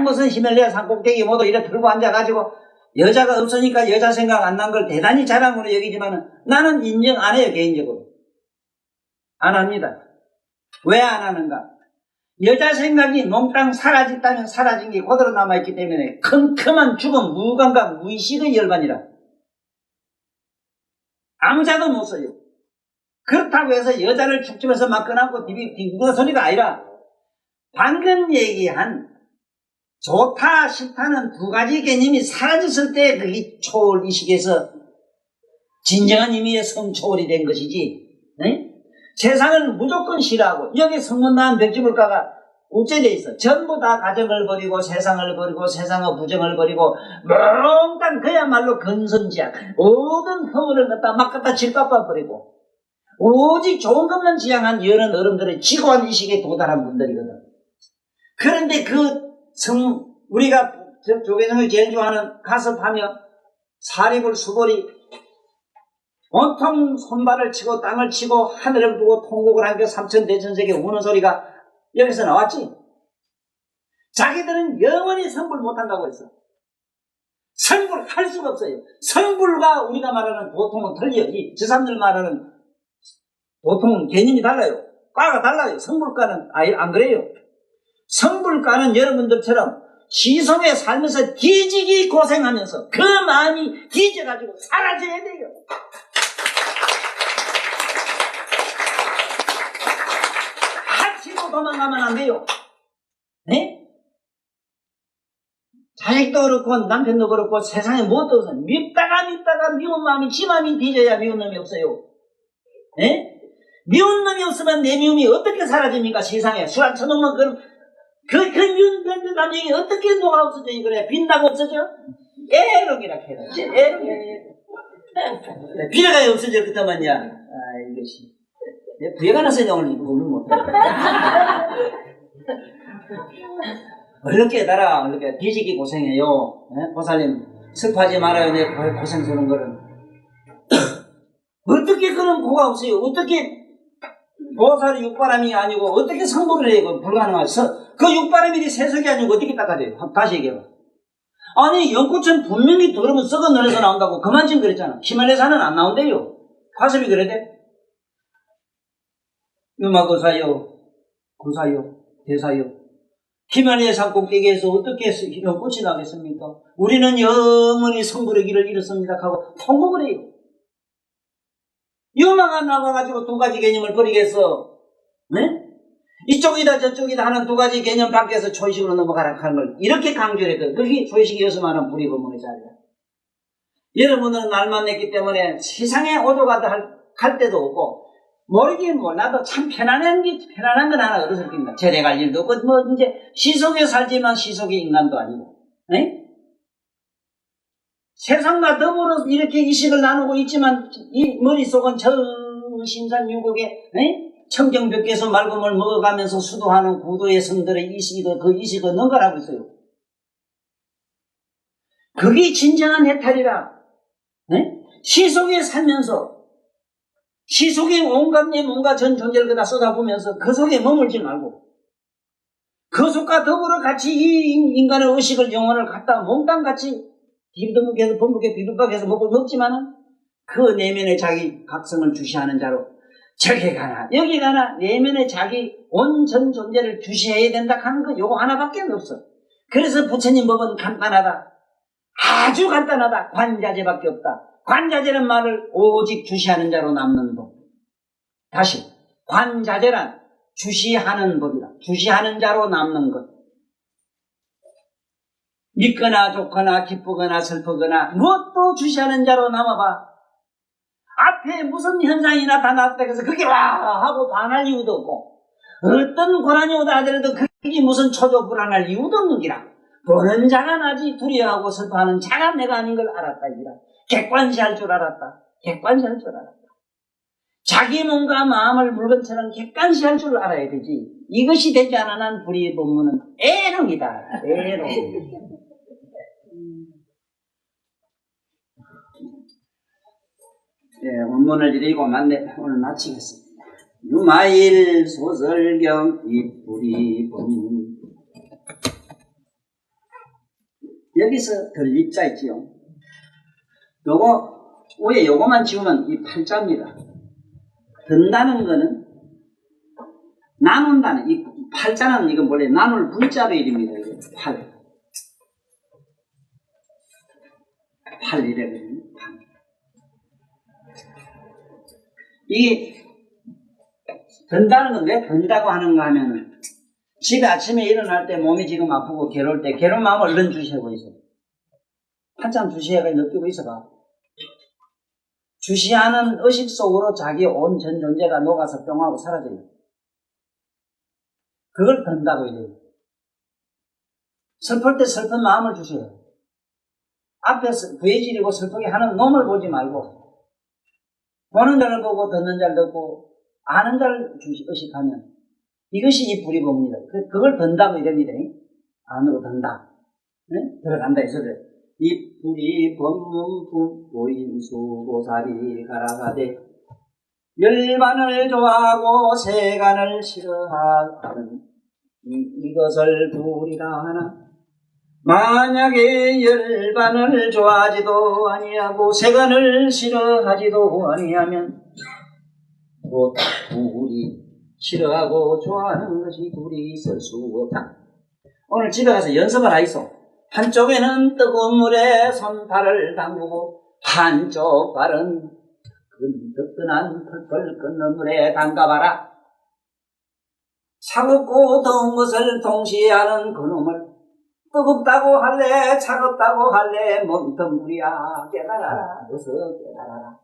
무슨 히말라야 산꼭대기 모두 이래 들고 앉아가지고 여자가 없으니까 여자 생각 안 난 걸 대단히 자랑으로 여기지만 나는 인정 안 해요. 개인적으로 안 합니다. 왜 안 하는가? 여자 생각이 몽땅 사라졌다면 사라진 게 그대로 남아있기 때문에 컴컴한 죽음, 무감각, 무의식의 열반이라 아무 자도 못 써요. 그렇다고 해서 여자를 축집해서 막 꺼내고 딩그 소리가 아니라 방금 얘기한 좋다 싫다는 두 가지 개념이 사라졌을 때 그게 초월의식에서 진정한 의미의 성초월이 된 것이지. 네? 세상을 무조건 싫어하고 여기 성문 나온 백지불가가 우째돼 있어. 전부 다 가정을 버리고 세상을 버리고 세상의 부정을 버리고 몽땅 그야말로 근선지약 모든 허물을 갖다 질값봐 버리고 오직 좋은 것만 지향한 여러 어른들의 지고한 의식에 도달한 분들이거든. 그런데 우리가 조계성을 제일 좋아하는 가섭하며 사립을 수벌이 온통 손발을 치고 땅을 치고 하늘을 보고 통곡을 하니까 삼천대천세계 우는 소리가 여기서 나왔지. 자기들은 영원히 성불 못한다고 했어. 성불할 수가 없어요. 성불과 우리가 말하는 보통은 틀려. 저 사람들 말하는 보통은 개념이 달라요. 과가 달라요. 성불과는 아예 안 그래요. 성불가는 여러분들처럼 시속에 살면서 뒤지기 고생하면서 그 마음이 뒤져가지고 사라져야 돼요. 하치고 도망가면 안 돼요. 네? 자식도 그렇고 남편도 그렇고 세상에 무엇도 없어요. 밉다가 미운 마음이 지 마음이 뒤져야 미운 놈이 없어요. 네? 미운 놈이 없으면 내 미움이 어떻게 사라집니까? 세상에 술 안 처먹는 미운 남자에게 어떻게 녹아 없어져요? 그래 빈다고 없어져? 애롱이라 해라. 애롱이라. 비례가 없어져 그때만야. 이것이 내 부여가 나서 오늘 이거 오늘 못해. 얼른 깨달아. 얼른 깨달아. 뒤지기 고생해요. 네? 보살님 슬퍼하지 말아요. 내 고생스러운 거는. 어떻게 그런 고가 없어요? 어떻게 보살이 육바람이 아니고 어떻게 성불을 해요? 불가능하죠. 그 육바람이 세석이 아니고 어떻게 닦아져요? 다시 얘기해봐. 아니 연꽃은 분명히 더러면 썩은 눈에서 나온다고 그만 좀 그랬잖아. 히말라야산은 안 나온대요. 화섭이 그래 돼? 음악거사요 구사요 대사요 히말라야산 꼭대기에서 어떻게 연꽃이 나겠습니까? 우리는 영원히 성불의 길을 잃었습니다 하고 통곡을 해요. 유마가 나와가지고 두 가지 개념을 버리겠어. 네? 이쪽이다 저쪽이다 하는 두 가지 개념 밖에서 초의식으로 넘어가라 하는 걸 이렇게 강조를 했거든. 그게 초의식이어서 말하는 불이법문의 자리야. 여러분은 날만 냈기 때문에 세상에 오도가도 갈 때도 없고 모르긴 몰라도 참 편안한 건 하나 어르석입니다. 제대갈 일도 없고 이제 시속에 살지만 시속의 인간도 아니고. 네? 세상과 더불어 이렇게 이식을 나누고 있지만 이 머릿속은 정신산유국에 청정벽에서 맑음을 먹어가면서 수도하는 구도의 성들의 그 이식을 능가하고 있어요. 그게 진정한 해탈이라. 시속에 살면서 시속에 온갖 내 몸과 전 존재를 다 쏟아보면서 그 속에 머물지 말고 그 속과 더불어 같이 이 인간의 의식을 영혼을 갖다 몽땅 같이 비비드묵해서 범벅에 비빔밥해서 먹지만은 그 내면에 자기 각성을 주시하는 자로 저기 가나 여기 가나 내면에 자기 온전 존재를 주시해야 된다 하는 거 요거 하나밖에 없어. 그래서 부처님 법은 간단하다. 아주 간단하다. 관자재밖에 없다. 관자재란 말을 오직 주시하는 자로 남는 법. 다시 관자재란 주시하는 법이다. 주시하는 자로 남는 것. 믿거나 좋거나 기쁘거나 슬프거나 무엇도 주시하는 자로 남아봐. 앞에 무슨 현상이 나타났다 해서 그게 와 하고 반할 이유도 없고 어떤 고난이 오다 하더라도 그게 무슨 초조 불안할 이유도 없는 기라. 보는 자가 나지 두려워하고 슬퍼하는 자가 내가 아닌 걸 알았다 이라. 객관시할 줄 알았다. 객관시할 줄 알았다. 자기 몸과 마음을 물건처럼 객관시할 줄 알아야 되지. 이것이 되지 않은 한 불의 법문은 애롱이다. 애롱. 예, 원문을 읽고 오늘 마치겠습니다. 유마일 소설경 이불이 법문. 여기서 덜립자 있지요. 요거 위에 요거만 지우면 이 팔자입니다. 든다는 거는 나눈다는 이 팔자는 이건 원래 나눌 분자로 이릅니다. 이게 팔이래거든요. 이게 든다는 건 왜 든다고 하는가 하면은 집에 아침에 일어날 때 몸이 지금 아프고 괴로울 때 괴로운 마음을 얼른 주시하고 있어. 한참 주시해가 느끼고 있어봐. 주시하는 의식 속으로 자기 온 전 존재가 녹아서 뿅하고 사라져요. 그걸 든다고 해요. 슬플 때 슬픈 마음을 주세요. 앞에서 부해지리고 슬프게 하는 놈을 보지 말고 보는 자를 보고 듣는 자를 듣고 아는 자를 의식하면 이것이 이 불이법입니다. 그걸 든다고 이럽니다. 안으로 든다. 네? 들어간다 해서 그래. 이 불이 법문 보인수 보살이 가라가되 열반을 좋아하고 세간을 싫어하는 이것을 불이라 하나. 만약에 열반을 좋아하지도 아니하고 세간을 싫어하지도 아니하면 곧 불이 싫어하고 좋아하는 것이 둘이 있을 수 없다. 오늘 집에 가서 연습을 하이소. 한쪽에는 뜨거운 물에 손발을 담그고 한쪽 발은 뜨끈한 펄펄 끓는 물에 담가봐라. 차갑고 더운 것을 동시에 하는 그놈을 뜨겁다고 할래 차갑다고 할래 멍텅구리야 깨달아라 어서 깨달아라.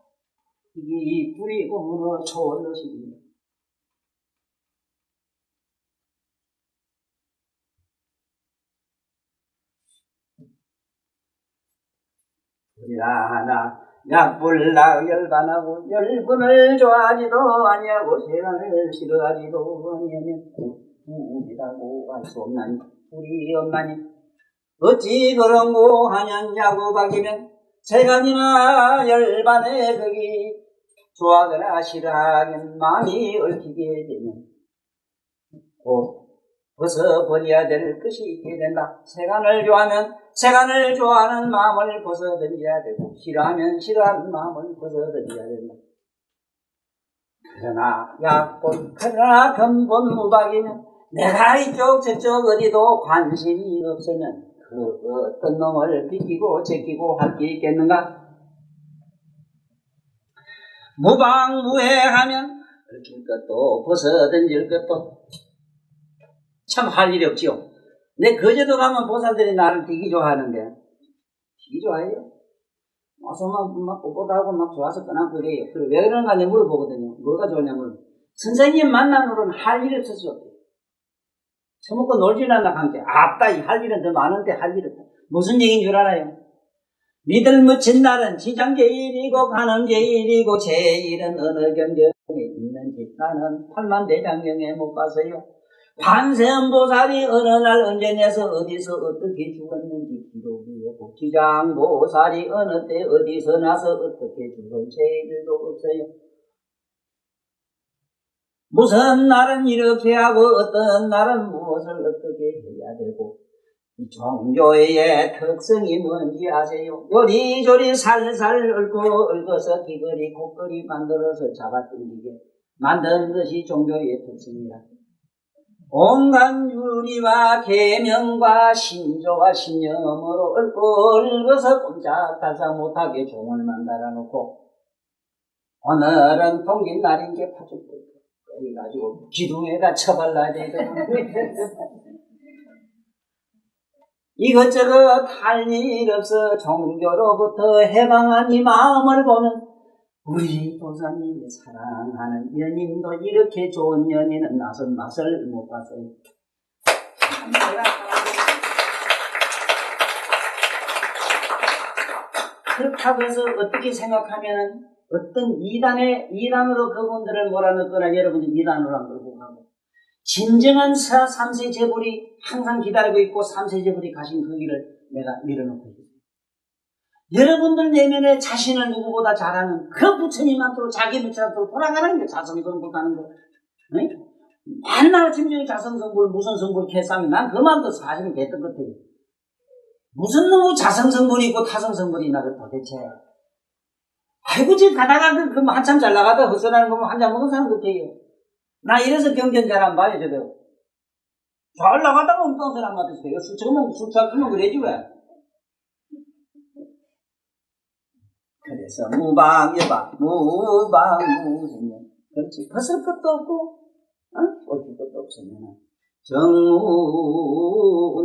이게 불이 고문어 초월로식입니다. 불이라 하나 약불나 열반하고 열분을 좋아하지도 아니하고 세간을 싫어하지도 아니하면 불이라고 할 수 없나니 불이 없나니 어찌 그런고 하냐냐고 박이면 세간이나 열반에 거기 좋아하거나 싫어하면 마음이 얽히게 되면 곧 벗어버려야 될 것이 있게 된다. 세간을 좋아하면 세간을 좋아하는 마음을 벗어던져야 되고 싫어하면 싫어하는 마음을 벗어던져야 된다. 그러나 근본 무박이면 내가 이쪽 저쪽 어디도 관심이 없으면 그 어떤 놈을 비키고 제끼고 할 게 있겠는가? 무방무해하면 얽힐 것도 벗어던질 것도 참 할 일이 없지요. 내 거제도 가면 보살들이 나를 되게 좋아하는데 되게 좋아해요. 와서 막 뽀뽀하고 막 좋아서 떠나고 그래요. 그래 왜 그런가 내 물어보거든요. 뭐가 좋냐면 선생님 만남으로는 할 일이 없었죠. 처먹고 놀지는 않나 함께 아따 할 일은 더 많은데 할 일은 무슨 얘기인 줄 알아요? 믿을 묻힌 날은 지장 제일이고 가는 제일이고 제일은 어느 경전에 있는지 나는 팔만대장경에 못 봤어요. 관세음보살이 어느 날 언제내서 어디서 어떻게 죽었는지 기록이 없고 지장보살이 어느 때 어디서 나서 어떻게 죽은 제일도 없어요. 무슨 날은 이렇게 하고 어떤 날은 무엇을 어떻게 해야 되고 이 종교의 특성이 뭔지 아세요? 요리조리 살살 얽어서 귀걸이 곡걸이 만들어서 잡아당기게 만든 것이 종교의 특성이라. 온갖 유리와 계명과 신조와 신념으로 얽어서 꼼짝달싹 못하게 종을 만들어 놓고 오늘은 동긴 날인 게 파죽고 그래가지고 기둥에다 쳐발라야 되거든. 이것저것 할 일 없어 종교로부터 해방한 이 마음을 보면 우리 보살님이 사랑하는 연인도 이렇게 좋은 연인은 나선 맛을 못 봤어요. 그렇다고 해서 어떻게 생각하면 어떤 이단으로 그분들을 몰아넣거나 여러분이 이단으로 안 끌고 가고 진정한 3세 제불이 항상 기다리고 있고 3세 제불이 가신 그 길을 내가 밀어놓고 있어요. 여러분들 내면에 자신을 누구보다 잘하는 그 부처님한테로 자기 부처한테로 돌아가는 게 자성성불 가는 거. 네? 맨날 짐승이 자성성불 무슨 성불 개싸면 난 그만도 사실은 개떡 같아요. 무슨 놈의 자성성불이 있고 타성성불이 있나 도대체. 아이고 집 가다가 그 한참 잘 나가다 헛소리하는 거면 한 잔 먹은 사람 같아요. 나 이래서 경전 잘 안 봐요 저도. 잘 나가다가 엉뚱한 소리 안 맞으세요. 술 처먹으면 술 취하면 그래지 왜. 그래서 무방여방 무방무생명 그렇지 벗을 것도 없고 옳힐 것도 없으면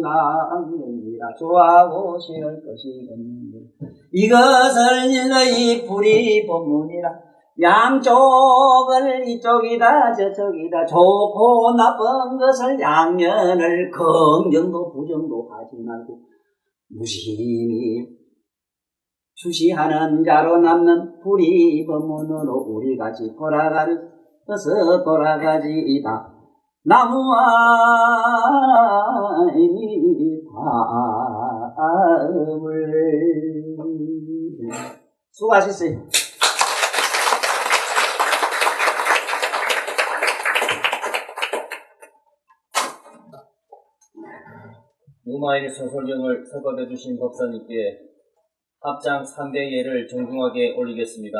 정무낭명이라 좋아하고 싫을 것이 없는 이것을 너희 불이 본문이라 양쪽을 이쪽이다 저쪽이다 좋고 나쁜 것을 양면을 긍정도 부정도 하지 말고 무심히 주시하는 자로 남는 불이 법문으로 우리같이 돌아가서 돌아가지이다. 나무와 이 다음을 수고하셨어요. 유마일 소설경을 서거해 주신 법사님께 합장 300 예를 정중하게 올리겠습니다.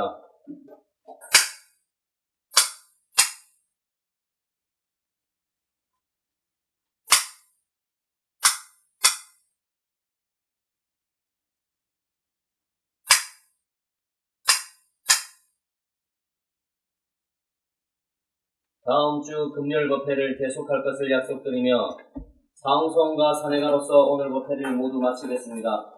다음 주 금요일 법회를 계속할 것을 약속드리며 사홍성과 사내가로서 오늘 법회를 모두 마치겠습니다.